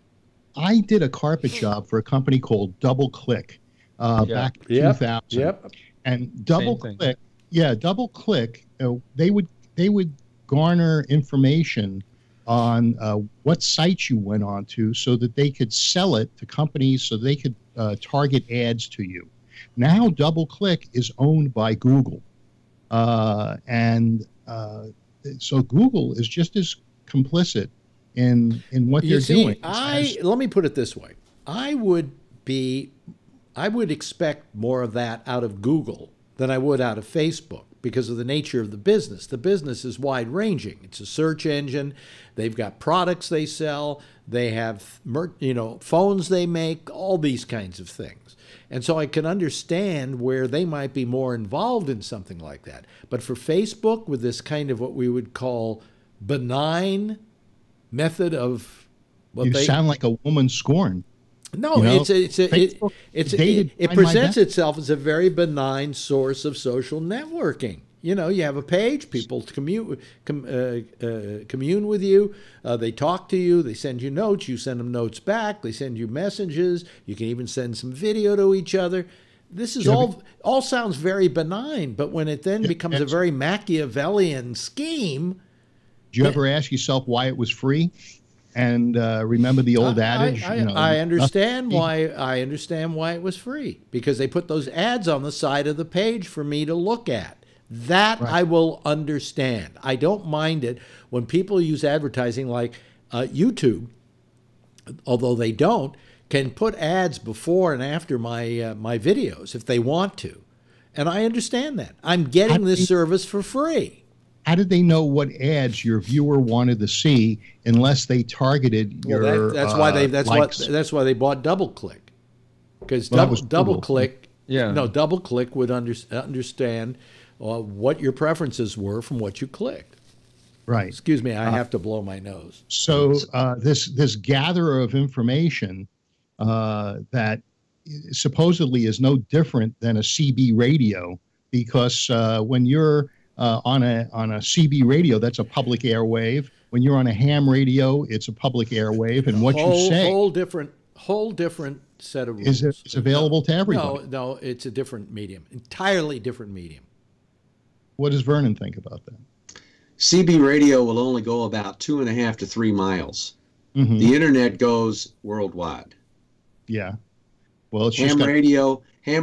I did a carpet job for a company called Double Click back in 2000. Yep. And Double Click, they would garner information on what sites you went on to so that they could sell it to companies so they could target ads to you. Now DoubleClick is owned by Google. So Google is just as complicit in what they're doing. Let me put it this way. I would expect more of that out of Google than I would out of Facebook because of the nature of the business. The business is wide-ranging. It's a search engine. They've got products they sell. They have, phones they make, all these kinds of things. And so I can understand where they might be more involved in something like that. But for Facebook, with this kind of what we would call benign method of you sound like a woman scorned. No, it presents itself as a very benign source of social networking. You have a page, people commune with you, they talk to you, they send you notes, you send them notes back, they send you messages, you can even send some video to each other. This is all sounds very benign, but when it then becomes a very Machiavellian scheme. Do you ever ask yourself why it was free? And remember the old adage. I understand why. I understand why it was free, because they put those ads on the side of the page for me to look at. That I will understand. I don't mind it when people use advertising like YouTube, although they don't, can put ads before and after my my videos if they want to, and I understand that. I'm getting this service for free. How did they know what ads your viewer wanted to see unless they targeted your? That's why they that's why they bought DoubleClick, because DoubleClick DoubleClick would understand what your preferences were from what you clicked. Right. Excuse me, I have to blow my nose. So this gatherer of information that supposedly is no different than a CB radio, because when you're on a CB radio, that's a public airwave. When you're on a ham radio, it's a public airwave, and what you say whole different set of rules. It's available to everybody. No, it's a different medium, entirely different medium. What does Vernon think about that? CB radio will only go about 2.5 to 3 miles. Mm-hmm. The internet goes worldwide. Yeah. Well, it's ham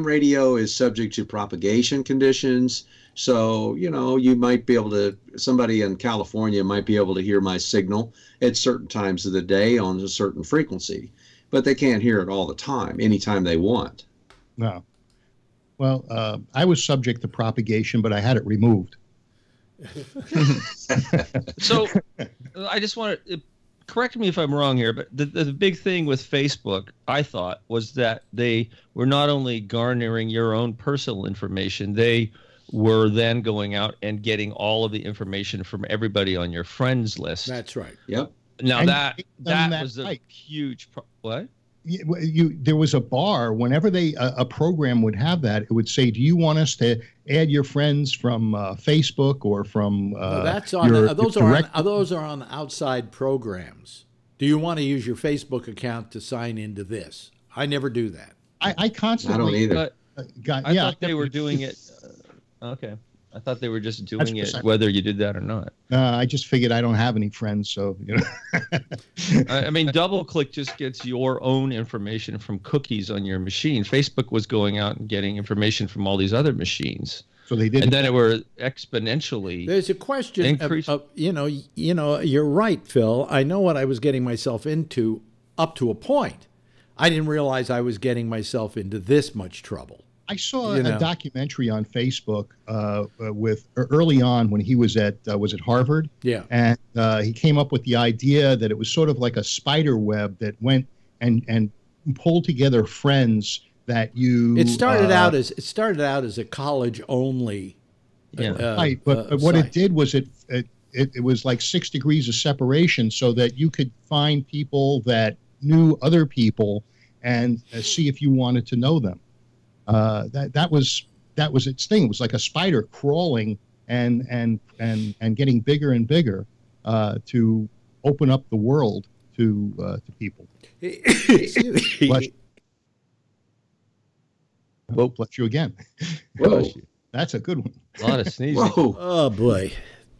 radio is subject to propagation conditions. So, you might be able to, somebody in California might be able to hear my signal at certain times of the day on a certain frequency, but they can't hear it all the time, anytime they want. No. Well, I was subject to propagation, but I had it removed. So I just want to correct me if I'm wrong here, but the big thing with Facebook, I thought, was that they were not only garnering your own personal information, they were then going out and getting all of the information from everybody on your friends list. That's right. Yep. Now that was a huge what? There was a bar. Whenever a program would have that, it would say, "Do you want us to add your friends from Facebook or from?" Those are on outside programs. Do you want to use your Facebook account to sign into this? I never do that. I constantly. I don't either. I thought they were doing it. Okay. I thought they were just doing it whether you did that or not. I just figured I don't have any friends, so I mean, DoubleClick just gets your own information from cookies on your machine. Facebook was going out and getting information from all these other machines. So they did, and then it were exponentially. There's a question of you're right, Phil. I know what I was getting myself into up to a point. I didn't realize I was getting myself into this much trouble. I saw a documentary on Facebook with early on when he was at Harvard. Yeah, and he came up with the idea that it was sort of like a spider web that went and pulled together friends that you. It started out as a college only. Right, but what it did was it was like 6 degrees of separation, so that you could find people that knew other people and see if you wanted to know them. That was its thing. It was like a spider crawling and getting bigger and bigger to open up the world to people. Well, bless you again. Whoa, that's a good one. A lot of sneezing. Whoa. Oh boy,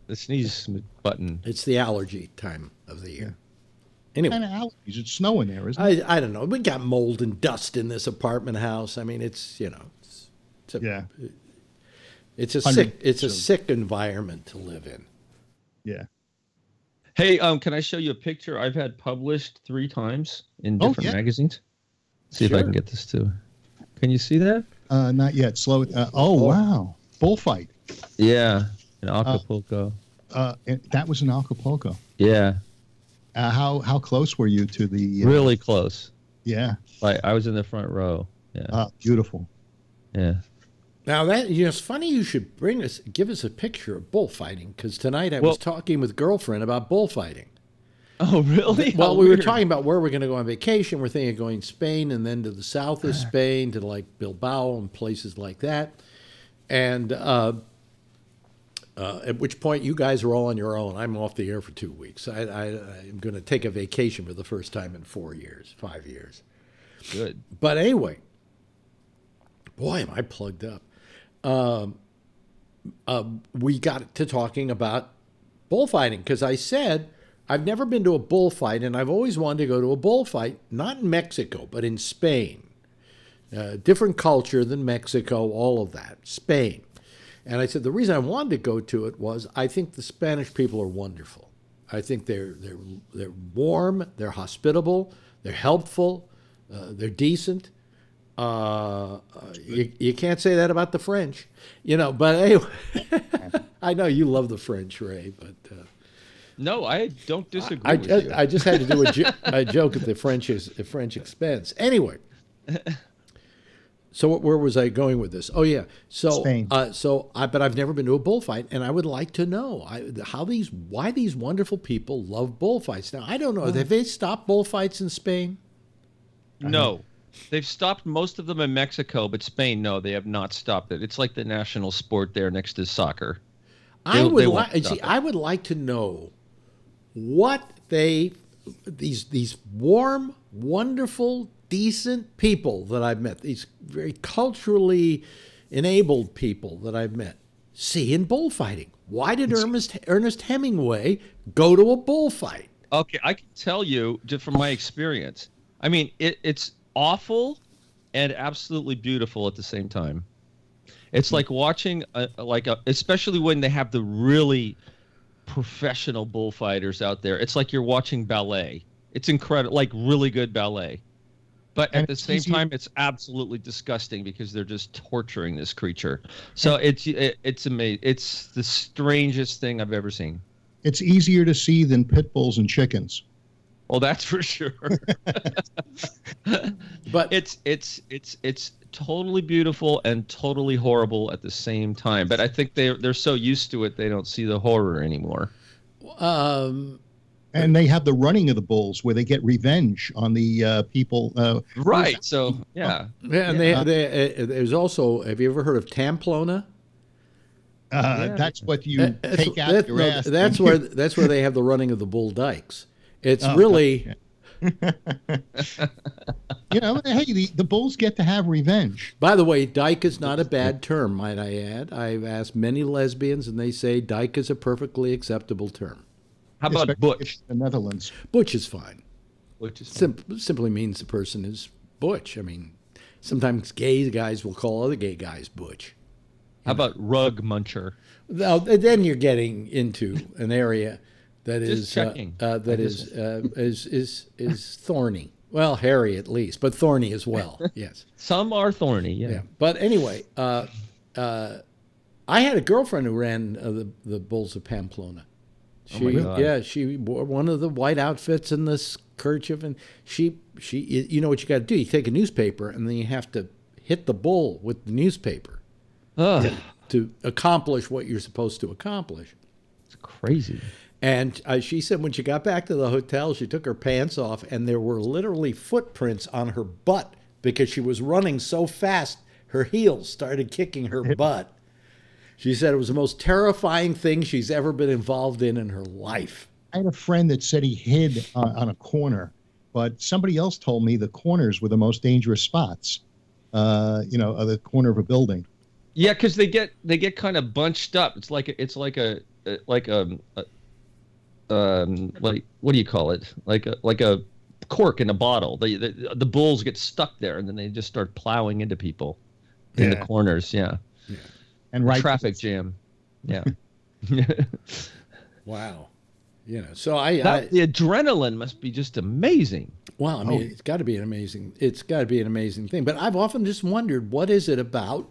the sneeze button. It's the allergy time of the year. Anyway, what kind of allergies? It's snowing there, isn't it? I don't know. We got mold and dust in this apartment house. I mean, it's a sick environment to live in. Yeah. Hey, can I show you a picture I've had published 3 times in different magazines? See if I can get this too. Can you see that? Not yet. Slow it. Wow. Bullfight. Yeah, in Acapulco. That was in Acapulco. Yeah. How close were you to the? Really close. Yeah. Like I was in the front row. Yeah. Beautiful. Yeah. Now that it's funny you should give us a picture of bullfighting, because tonight I was talking with girlfriend about bullfighting. Oh, really? Well, we were talking about where we're going to go on vacation. We're thinking of going to Spain and then to the south of Spain, to like Bilbao and places like that. And at which point you guys are all on your own. I'm off the air for 2 weeks. I'm going to take a vacation for the first time in 5 years. Good. But anyway, boy, am I plugged up. We got to talking about bullfighting, because I said I've never been to a bullfight, and I've always wanted to go to a bullfight, not in Mexico, but in Spain. Different culture than Mexico, all of that, Spain. And I said the reason I wanted to go to it was I think the Spanish people are wonderful. I think they're warm, they're hospitable, they're helpful, they're decent. You can't say that about the French, but anyway, I know you love the French, Ray, but no, I don't disagree with you. I just had to do a joke at the French expense. Anyway, so where was I going with this? Oh yeah, so Spain. But I've never been to a bullfight, and I would like to know why these wonderful people love bullfights. Now I don't know. Have they stopped bullfights in Spain? No. They've stopped most of them in Mexico, but Spain, no, they have not stopped it. It's like the national sport there next to soccer. I would like to know what these warm, wonderful, decent people that I've met, these very culturally enabled people that I've met, see in bullfighting. Why did Ernest Hemingway go to a bullfight? Okay, I can tell you just from my experience. I mean, it's awful and absolutely beautiful at the same time. It's like watching especially when they have the really professional bullfighters out there. It's like you're watching ballet. It's incredible, like really good ballet. But at the same time, it's absolutely disgusting because they're just torturing this creature. So it's amazing. It's the strangest thing I've ever seen. It's easier to see than pit bulls and chickens. Well, that's for sure. But it's totally beautiful and totally horrible at the same time. But I think they're so used to it they don't see the horror anymore. And they have the running of the bulls where they get revenge on the people. Right. So yeah. Yeah, and there's also. Have you ever heard of Pamplona? That's what you take out your ass. That's where they have the running of the bull dykes. It's really, hey, the bulls get to have revenge. By the way, dyke is not a bad term, might I add. I've asked many lesbians, and they say dyke is a perfectly acceptable term. How about butch? The Netherlands. Butch is fine. Butch is fine. Simply means the person is butch. I mean, sometimes gay guys will call other gay guys butch. How about rug muncher? Now, then you're getting into an area that is thorny. Well, hairy at least, but thorny as well. Yes. Some are thorny. Yeah. But anyway, I had a girlfriend who ran the Bulls of Pamplona. She wore one of the white outfits and this kerchief, and she you know what you got to do? You take a newspaper and then you have to hit the bull with the newspaper to accomplish what you're supposed to accomplish. It's crazy. And she said when she got back to the hotel, she took her pants off, and there were literally footprints on her butt because she was running so fast, her heels started kicking her butt. She said it was the most terrifying thing she's ever been involved in her life. I had a friend that said he hid on a corner, but somebody else told me the corners were the most dangerous spots, the corner of a building. Yeah, because they get kind of bunched up. It's like what do you call it? Like a cork in a bottle. The bulls get stuck there, and then they just start plowing into people in the corners. Yeah. And traffic jam. Yeah. Wow. So the adrenaline must be just amazing. Well, I mean, it's got to be an amazing thing. But I've often just wondered, what is it about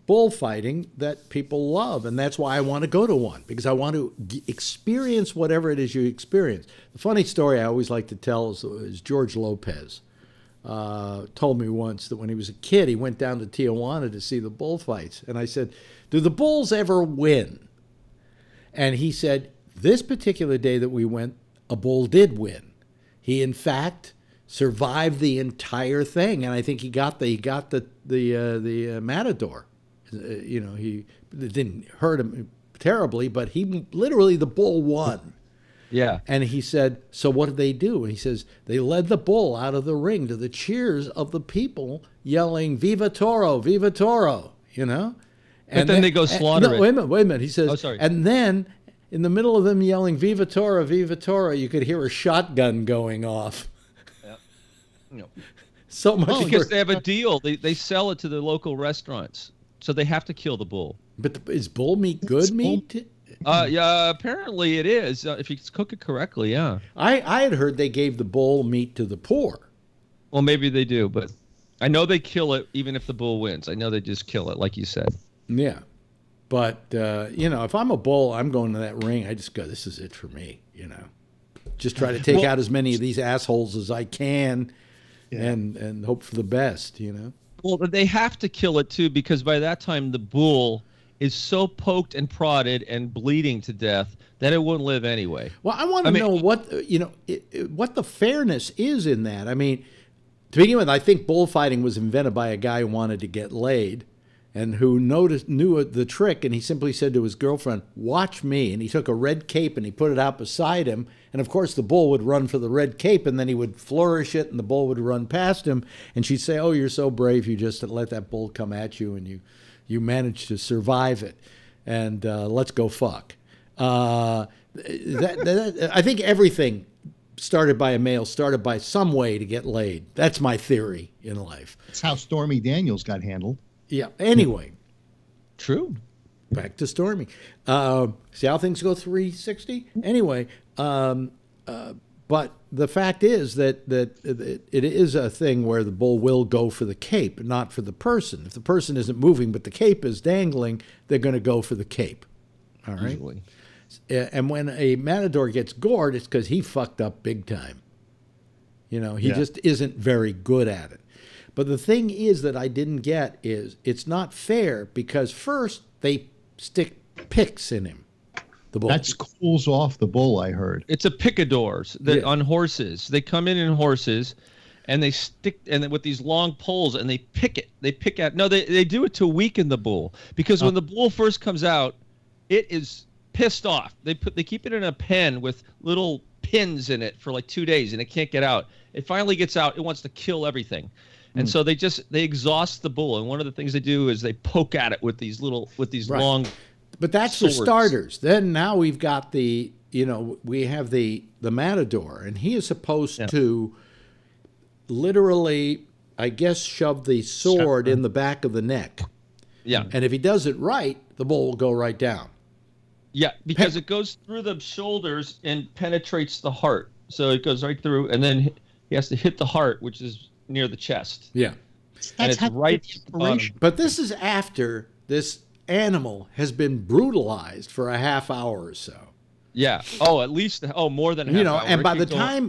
bullfighting that people love? And that's why I want to go to one, because I want to experience whatever it is you experience. The funny story I always like to tell is George Lopez told me once that when he was a kid, he went down to Tijuana to see the bullfights. And I said, do the bulls ever win? And he said, this particular day that we went, a bull did win. He, in fact, survived the entire thing, and I think he got the matador. He didn't hurt him terribly, but he literally, the bull won. Yeah. And he said, so what did they do? And he says, they led the bull out of the ring to the cheers of the people yelling, "Viva Toro, Viva Toro," And then they go slaughter it. Wait a minute. He says, oh, sorry. And then in the middle of them yelling, "Viva Toro, Viva Toro," you could hear a shotgun going off. Yeah. No. So much because they have a deal. They sell it to the local restaurants, so they have to kill the bull. But is bull meat good meat? Yeah, apparently it is. If you cook it correctly, yeah. I had heard they gave the bull meat to the poor. Well, maybe they do, but I know they kill it even if the bull wins. I know they just kill it, like you said. Yeah. But, if I'm a bull, I'm going to that ring. I just go, this is it for me, Just try to take out as many of these assholes as I can and hope for the best, Well, they have to kill it, too, because by that time the bull is so poked and prodded and bleeding to death that it wouldn't live anyway. Well, I want to know what the fairness is in that. I mean, to begin with, I think bullfighting was invented by a guy who wanted to get laid and who knew the trick, and he simply said to his girlfriend, "Watch me." And he took a red cape and he put it out beside him, and of course the bull would run for the red cape, and then he would flourish it and the bull would run past him, and she'd say, "Oh, you're so brave, you just let that bull come at you and you managed to survive it, and let's go fuck." I think everything started by a male, started by some way to get laid. That's my theory in life. That's how Stormy Daniels got handled. Yeah. Anyway. True. Back to Stormy. See how things go 360? Anyway, but the fact is that it is a thing where the bull will go for the cape, not for the person. If the person isn't moving but the cape is dangling, they're going to go for the cape. All right? Usually. And when a matador gets gored, it's because he fucked up big time. He just isn't very good at it. But the thing is that I didn't get is it's not fair because first they stick picks in him. The bull. That cools off the bull, I heard. It's a picadors on horses. They come in horses, and they stick with these long poles, and they pick it. They pick out. No, they do it to weaken the bull because when the bull first comes out, it is pissed off. They keep it in a pen with little pins in it for like 2 days, and it can't get out. It finally gets out. It wants to kill everything. And so they exhaust the bull, and one of the things they do is they poke at it with these long. But that's swords. For starters. Then now we've got we have the matador, and he is supposed to literally, I guess, shove the sword in the back of the neck. Yeah. And if he does it right, the bull will go right down. Yeah, because it goes through the shoulders and penetrates the heart. So it goes right through, and then he has to hit the heart, which is near the chest. Yeah. And it's right at the bottom. But this is after this animal has been brutalized for a half hour or so. Yeah. Oh, at least more than a half hour. And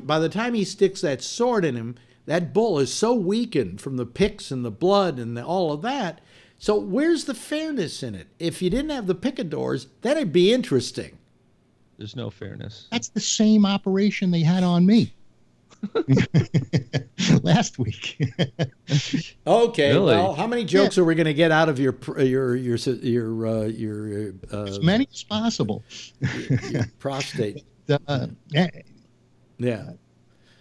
by the time he sticks that sword in him, that bull is so weakened from the picks and the blood and all of that. So where's the fairness in it? If you didn't have the picadors, that'd be interesting. There's no fairness. That's the same operation they had on me. Last week. Okay, really? Well, how many jokes are we going to get out of your as many as possible? Your prostate. Yeah.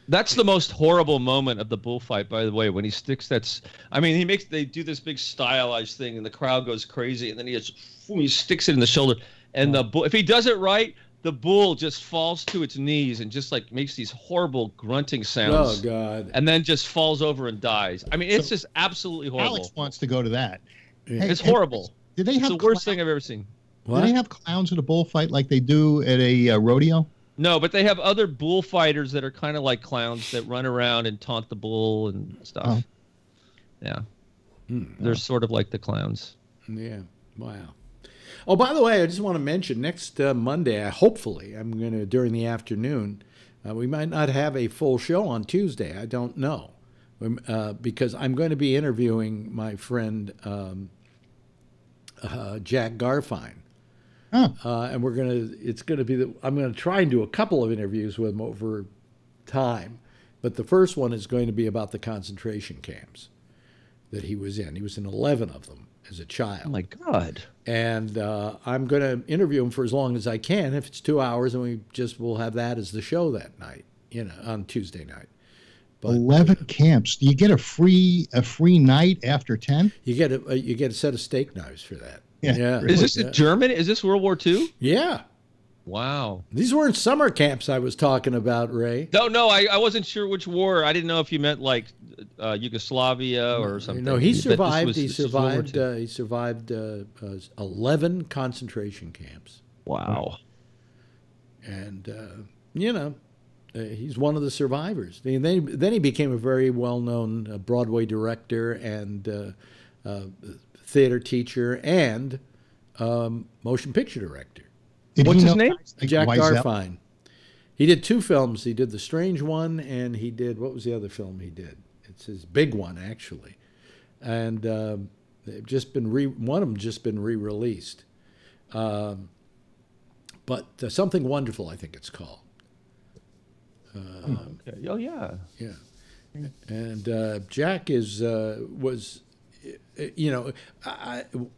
That's the most horrible moment of the bullfight, by the way, when he sticks they do this big stylized thing and the crowd goes crazy, and then he sticks it in the shoulder, and the bull, if he does it right, the bull just falls to its knees and just like makes these horrible grunting sounds. Oh God! And then just falls over and dies. I mean, it's just absolutely horrible. Alex wants to go to that. Yeah. It's horrible. Did they have the worst thing I've ever seen. What? Do they have clowns at a bullfight like they do at a rodeo? No, but they have other bullfighters that are kind of like clowns that run around and taunt the bull and stuff. Oh. Yeah. They're sort of like the clowns. Yeah. Wow. Oh, by the way, I just want to mention next Monday, hopefully, I'm going to, during the afternoon, we might not have a full show on Tuesday. I don't know. Because I'm going to be interviewing my friend Jack Garfine. And I'm going to try and do a couple of interviews with him over time. But the first one is going to be about the concentration camps that he was in. He was in 11 of them as a child. Oh, my God. And I'm going to interview him for as long as I can. If it's 2 hours, and we'll have that as the show that night, on Tuesday night. But, 11 camps. Do you get a free night after 10? You get a set of steak knives for that. Yeah. Is this in Germany? Is this World War II? Yeah. Wow. These weren't summer camps I was talking about, Ray. No, I wasn't sure which war. I didn't know if you meant like Yugoslavia or something. No, he survived. He survived 11 concentration camps. Wow. And he's one of the survivors. Then he became a very well-known Broadway director and theater teacher and motion picture director. What's his name? Jack Garfine. He did 2 films. He did The Strange One, and he did, what was the other film he did? It's his big one, actually. And they've just been one of them just been re-released. But Something Wonderful, I think it's called. Okay. Oh, yeah. Yeah. And Jack was,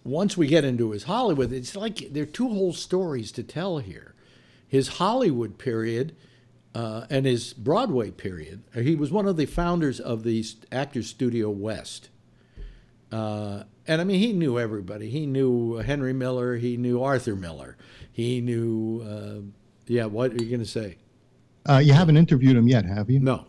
once we get into his Hollywood, it's like there are 2 whole stories to tell here. His Hollywood period and his Broadway period. He was one of the founders of the Actors Studio West. And I mean, he knew everybody. He knew Henry Miller. He knew Arthur Miller. He knew, what are you going to say? You haven't interviewed him yet, have you? No.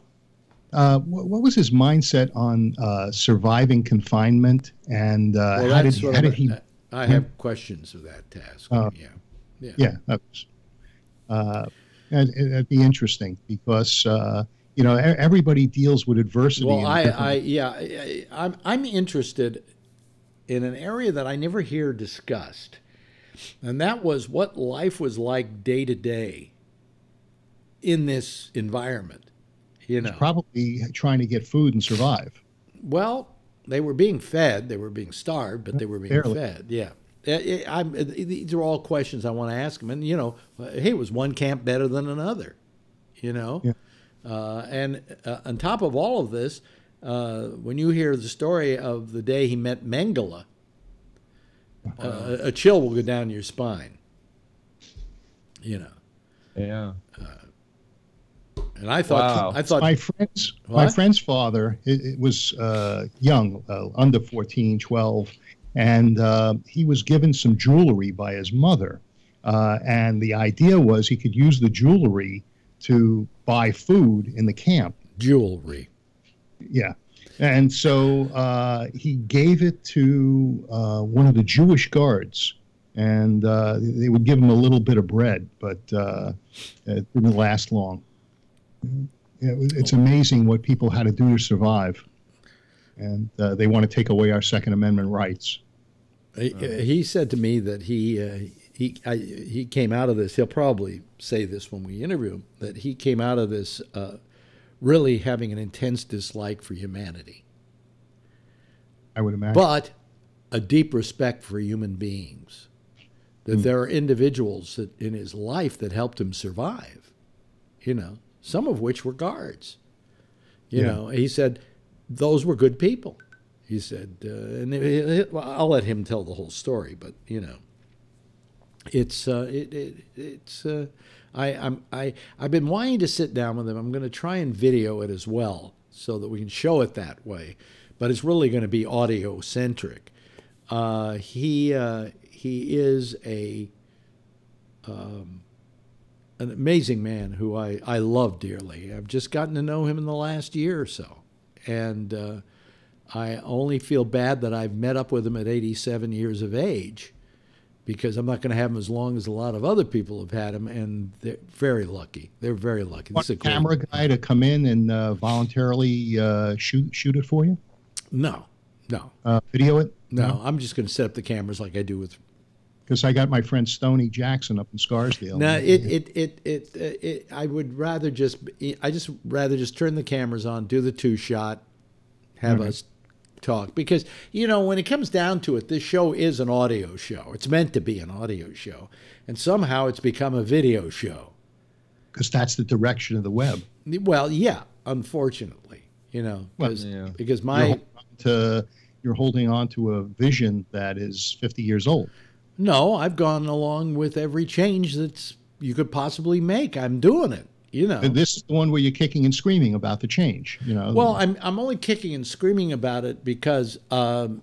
What was his mindset on surviving confinement, and how did he? I have questions of that task. That was, it'd be interesting because everybody deals with adversity. Well, I'm interested in an area that I never hear discussed, and that was what life was like day to day in this environment. Probably trying to get food and survive. Well, they were being fed. They were being starved, but they were being fed. Yeah. These are all questions I want to ask him. And, hey, was one camp better than another? Yeah. And on top of all of this, when you hear the story of the day he met Mengele, a chill will go down your spine. Yeah. And I thought, my friend's father it was young, under 14, 12, and he was given some jewelry by his mother. And the idea was he could use the jewelry to buy food in the camp. Jewelry. Yeah. And so he gave it to one of the Jewish guards. And they would give him a little bit of bread, but it didn't last long. It's amazing what people had to do to survive, and they want to take away our Second Amendment rights. He said to me that he came out of this. He'll probably say this when we interview him, that he came out of this really having an intense dislike for humanity. I would imagine, but a deep respect for human beings. That there are individuals that in his life that helped him survive. Some of which were guards. He said those were good people. He said, I'll let him tell the whole story, but I've been wanting to sit down with him. I'm going to try and video it as well so that we can show it that way, but it's really going to be audio centric. He is an amazing man who I love dearly. I've just gotten to know him in the last year or so. And I only feel bad that I've met up with him at 87 years of age. because I'm not going to have them as long as a lot of other people have had them, and they're very lucky. They're very lucky. Want a camera guy to come in and voluntarily shoot it for you? No. Video it? No, I'm just going to set up the cameras like I do with. Because I got my friend Stoney Jackson up in Scarsdale. No, I would rather just turn the cameras on, do the 2-shot, have us talk, because when it comes down to it, this show is an audio show. It's meant to be an audio show, and somehow it's become a video show. Because that's the direction of the web. Well, yeah, unfortunately, because you're holding on to a vision that is 50 years old. No, I've gone along with every change that you could possibly make. I'm doing it, And this is the one where you're kicking and screaming about the change, Well, I'm only kicking and screaming about it because I'm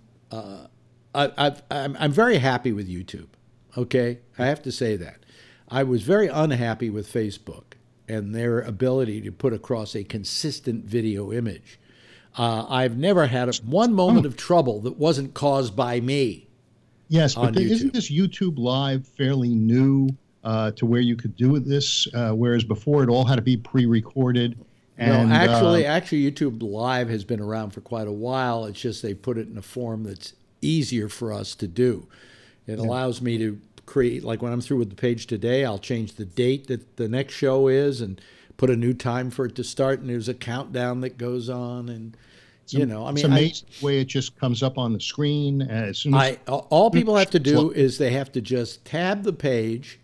very happy with YouTube. Okay, I have to say that. I was very unhappy with Facebook and their ability to put across a consistent video image. I've never had one moment of trouble that wasn't caused by me. Yes, but isn't this YouTube Live fairly new to where you could do this, whereas before it all had to be pre-recorded? And, no, actually, YouTube Live has been around for quite a while. It's just they put it in a form that's easier for us to do. It allows me to create, like when I'm through with the page today, I'll change the date that the next show is and put a new time for it to start, and there's a countdown that goes on, and it's amazing the way it just comes up on the screen as soon as all people have to do is they have to just tab the page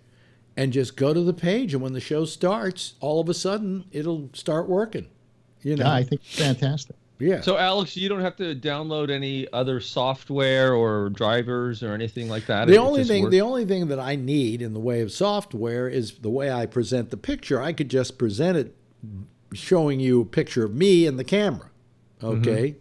and just go to the page, and when the show starts, all of a sudden it'll start working. Yeah, I think it's fantastic. Yeah. So Alex, you don't have to download any other software or drivers or anything like that. The only thing that I need in the way of software is the way I present the picture. I could just present it showing you a picture of me and the camera. Okay,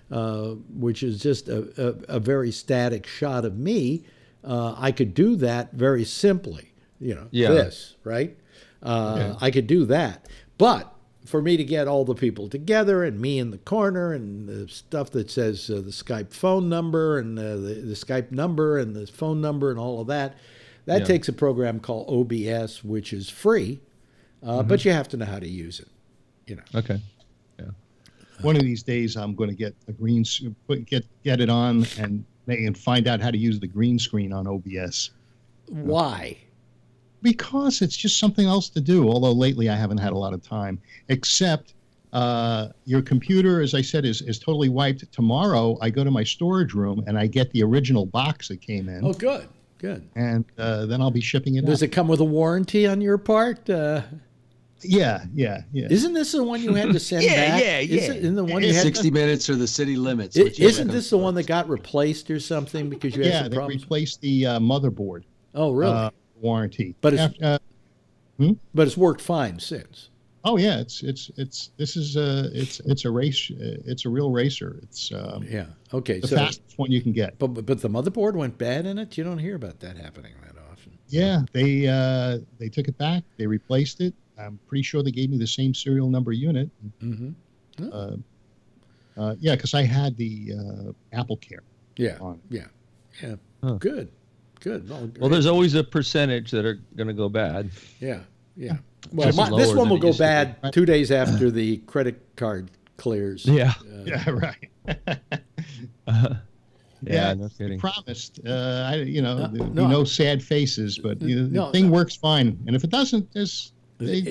which is just a very static shot of me. I could do that very simply, this, right? I could do that. But for me to get all the people together and me in the corner and the stuff that says the Skype phone number and the Skype number and the phone number and all of that, takes a program called OBS, which is free, but you have to know how to use it, Okay. One of these days, I'm going to get a get it on and find out how to use the green screen on OBS. Why? Because it's just something else to do. Although lately I haven't had a lot of time. Except your computer, as I said, is totally wiped. Tomorrow I go to my storage room and I get the original box that came in. Oh, good. And then I'll be shipping it. Does it come with a warranty on your part? Yeah. Isn't this the one you had to send back? Yeah. Isn't the one you had 60 minutes or the city limits. Isn't this the one that got replaced or something because you had some problems? Yeah, they replaced the motherboard. Oh, really? Warranty. But it's worked fine since. Oh yeah, it's a race. It's a real racer. It's okay. The fastest one you can get. But the motherboard went bad in it. You don't hear about that happening that often. Yeah, they took it back. They replaced it. I'm pretty sure they gave me the same serial number unit. Mm-hmm. Oh. Because I had the Apple Care. Yeah. On. Yeah. Huh. Good. Well, there's always a percentage that are going to go bad. Yeah. Well, this one will go bad 2 days after the credit card clears. Yeah. Right. No kidding. Promised. No sad faces, but the thing works fine. And if it doesn't, they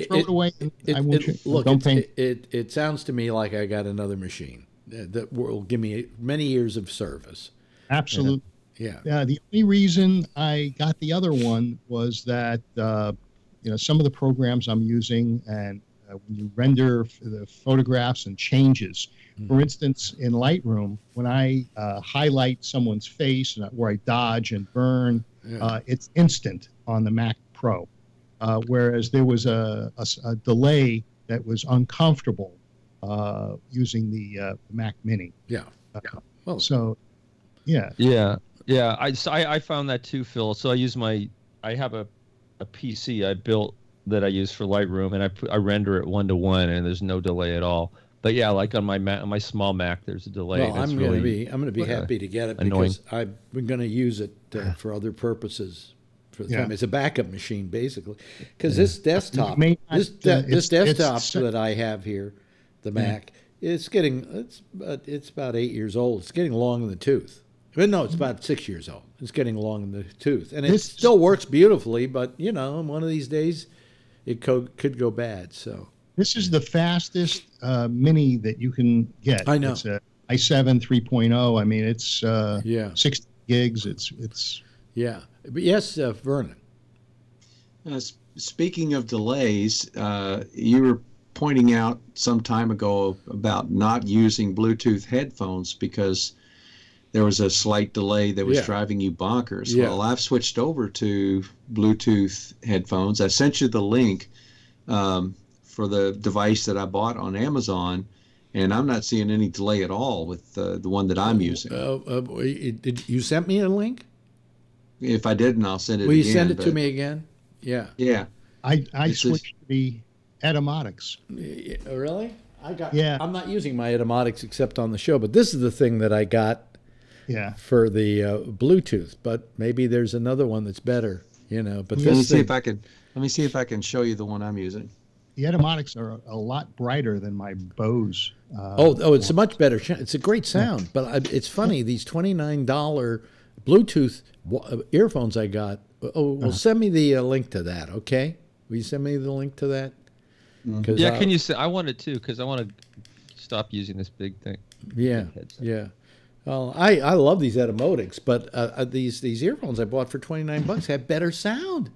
throw it away. I won't. Don't pay. It sounds to me like I got another machine that will give me many years of service. Absolutely. Yeah. The only reason I got the other one was that some of the programs I'm using, and when you render the photographs and changes, for instance, in Lightroom, when I highlight someone's face where I dodge and burn, it's instant on the Mac Pro, whereas there was a delay that was uncomfortable using the Mac Mini. Yeah. Yeah. I found that too, Phil. So I have a PC I built that I use for Lightroom, and I render it 1-to-1, and there's no delay at all. But yeah, like on my small Mac, there's a delay. Well, I'm going to be happy to get it annoying. because I'm going to use it for other purposes. For the time, it's a backup machine basically. Because this desktop, this desktop that I have here, the Mac, it's about 8 years old. It's getting long in the tooth. No, it's about 6 years old. It's getting long in the tooth, and it still works beautifully. But one of these days, it could go bad. So. This is the fastest mini that you can get. I know. It's a i7 3.0. I mean, it's 60 gigs. It's yeah. But yes, Vernon. Speaking of delays, you were pointing out some time ago about not using Bluetooth headphones because there was a slight delay that was driving you bonkers. Yeah. Well, I've switched over to Bluetooth headphones. I sent you the link. For the device that I bought on Amazon, and I'm not seeing any delay at all with the one that I'm using. Did you sent me a link? If I didn't, I'll send it again. Will you send it to me again? Yeah. Yeah. I switched to the Etymotics. Really? I'm not using my Etymotics except on the show, but this is the thing that I got for the Bluetooth, but maybe there's another one that's better, But let me see if I can show you the one I'm using. The Etymotics are a lot brighter than my Bose. It's a much better. It's a great sound, but it's funny. These $29 Bluetooth earphones I got. Send me the link to that, okay? Will you send me the link to that? Yeah, can you say? I want it too because I want to stop using this big thing. Yeah, yeah. Well, I love these Etymotics, but these earphones I bought for $29 have better sound.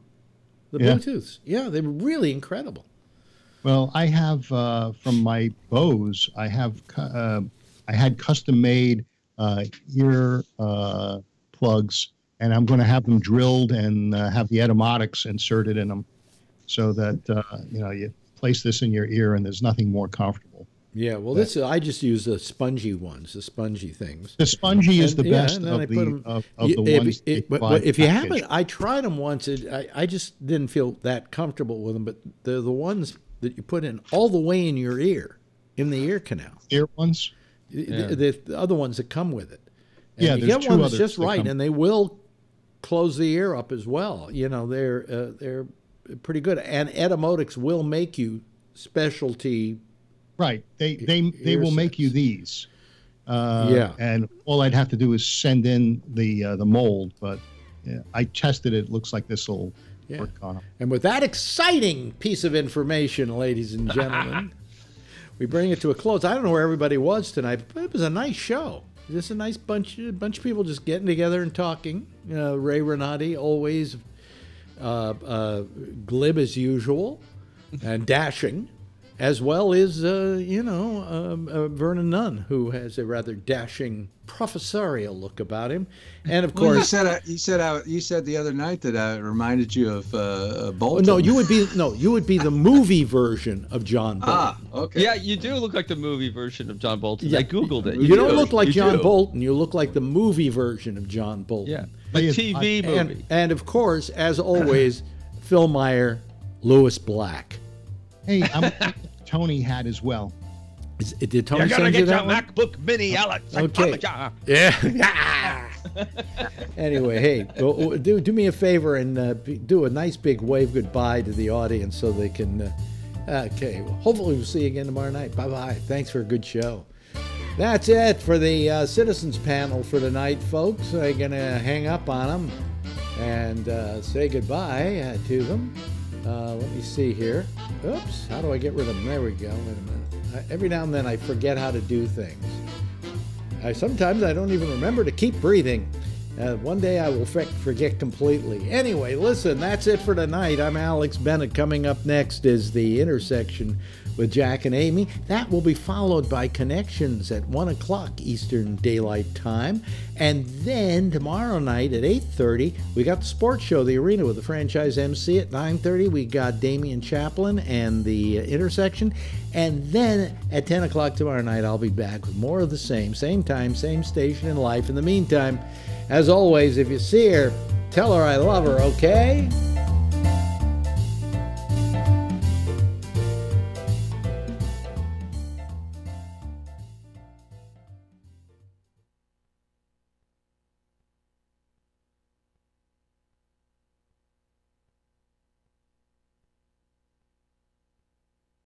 The Bluetooths, they were really incredible. Well, I have from my Bose. I had custom made ear plugs, and I'm going to have them drilled and have the Etymotics inserted in them, so that you place this in your ear and there's nothing more comfortable. Yeah, well, I just use the spongy ones, the spongy things. The spongy is the best of the ones. If you haven't, I tried them once. I just didn't feel that comfortable with them, but they're the ones that you put in all the way in your ear, in the ear canal. Ear ones? The other ones that come with it. And you there's get two one that's others just that right, come. and they will close the ear up as well. They're pretty good. And Etymotics will make you specialty. Right. They will make you these. And all I'd have to do is send in the mold, but I tested it. It looks like this will work on them. And with that exciting piece of information, ladies and gentlemen, we bring it to a close. I don't know where everybody was tonight, but it was a nice show. Just a nice bunch of people just getting together and talking. Ray Renati, always glib as usual and dashing, as well as Vernon Nunn, who has a rather dashing professorial look about him, and of course, you said the other night that I reminded you of Bolton. No, you would be the movie version of John Bolton. Ah, okay. Yeah, you do look like the movie version of John Bolton. Yeah. I googled it. You don't look like John Bolton. You look like the movie version of John Bolton. Yeah, the TV movie. And of course, as always, Phil Meyer, Lewis Black. Hey, Tony had as well. Did Tony send you that one? MacBook Mini, Alex. Okay. Yeah. Anyway, hey, do me a favor and do a nice big wave goodbye to the audience so they can. Okay. Well, hopefully we'll see you again tomorrow night. Bye-bye. Thanks for a good show. That's it for the citizens panel for tonight, folks. I'm going to hang up on them and say goodbye to them. Let me see here. Oops. How do I get rid of them? There we go. Wait a minute. Every now and then I forget how to do things. Sometimes I don't even remember to keep breathing. One day I will forget completely. Anyway, listen, that's it for tonight. I'm Alex Bennett. Coming up next is The Intersection with Jack and Amy. That will be followed by Connections at 1 o'clock Eastern Daylight Time. And then tomorrow night at 8:30, we got the sports show, The Arena, with the franchise MC. At 9:30, we got Damian Chaplin and The Intersection. And then at 10 o'clock tomorrow night, I'll be back with more of the same time, same station in life. In the meantime, as always, if you see her, tell her I love her, okay?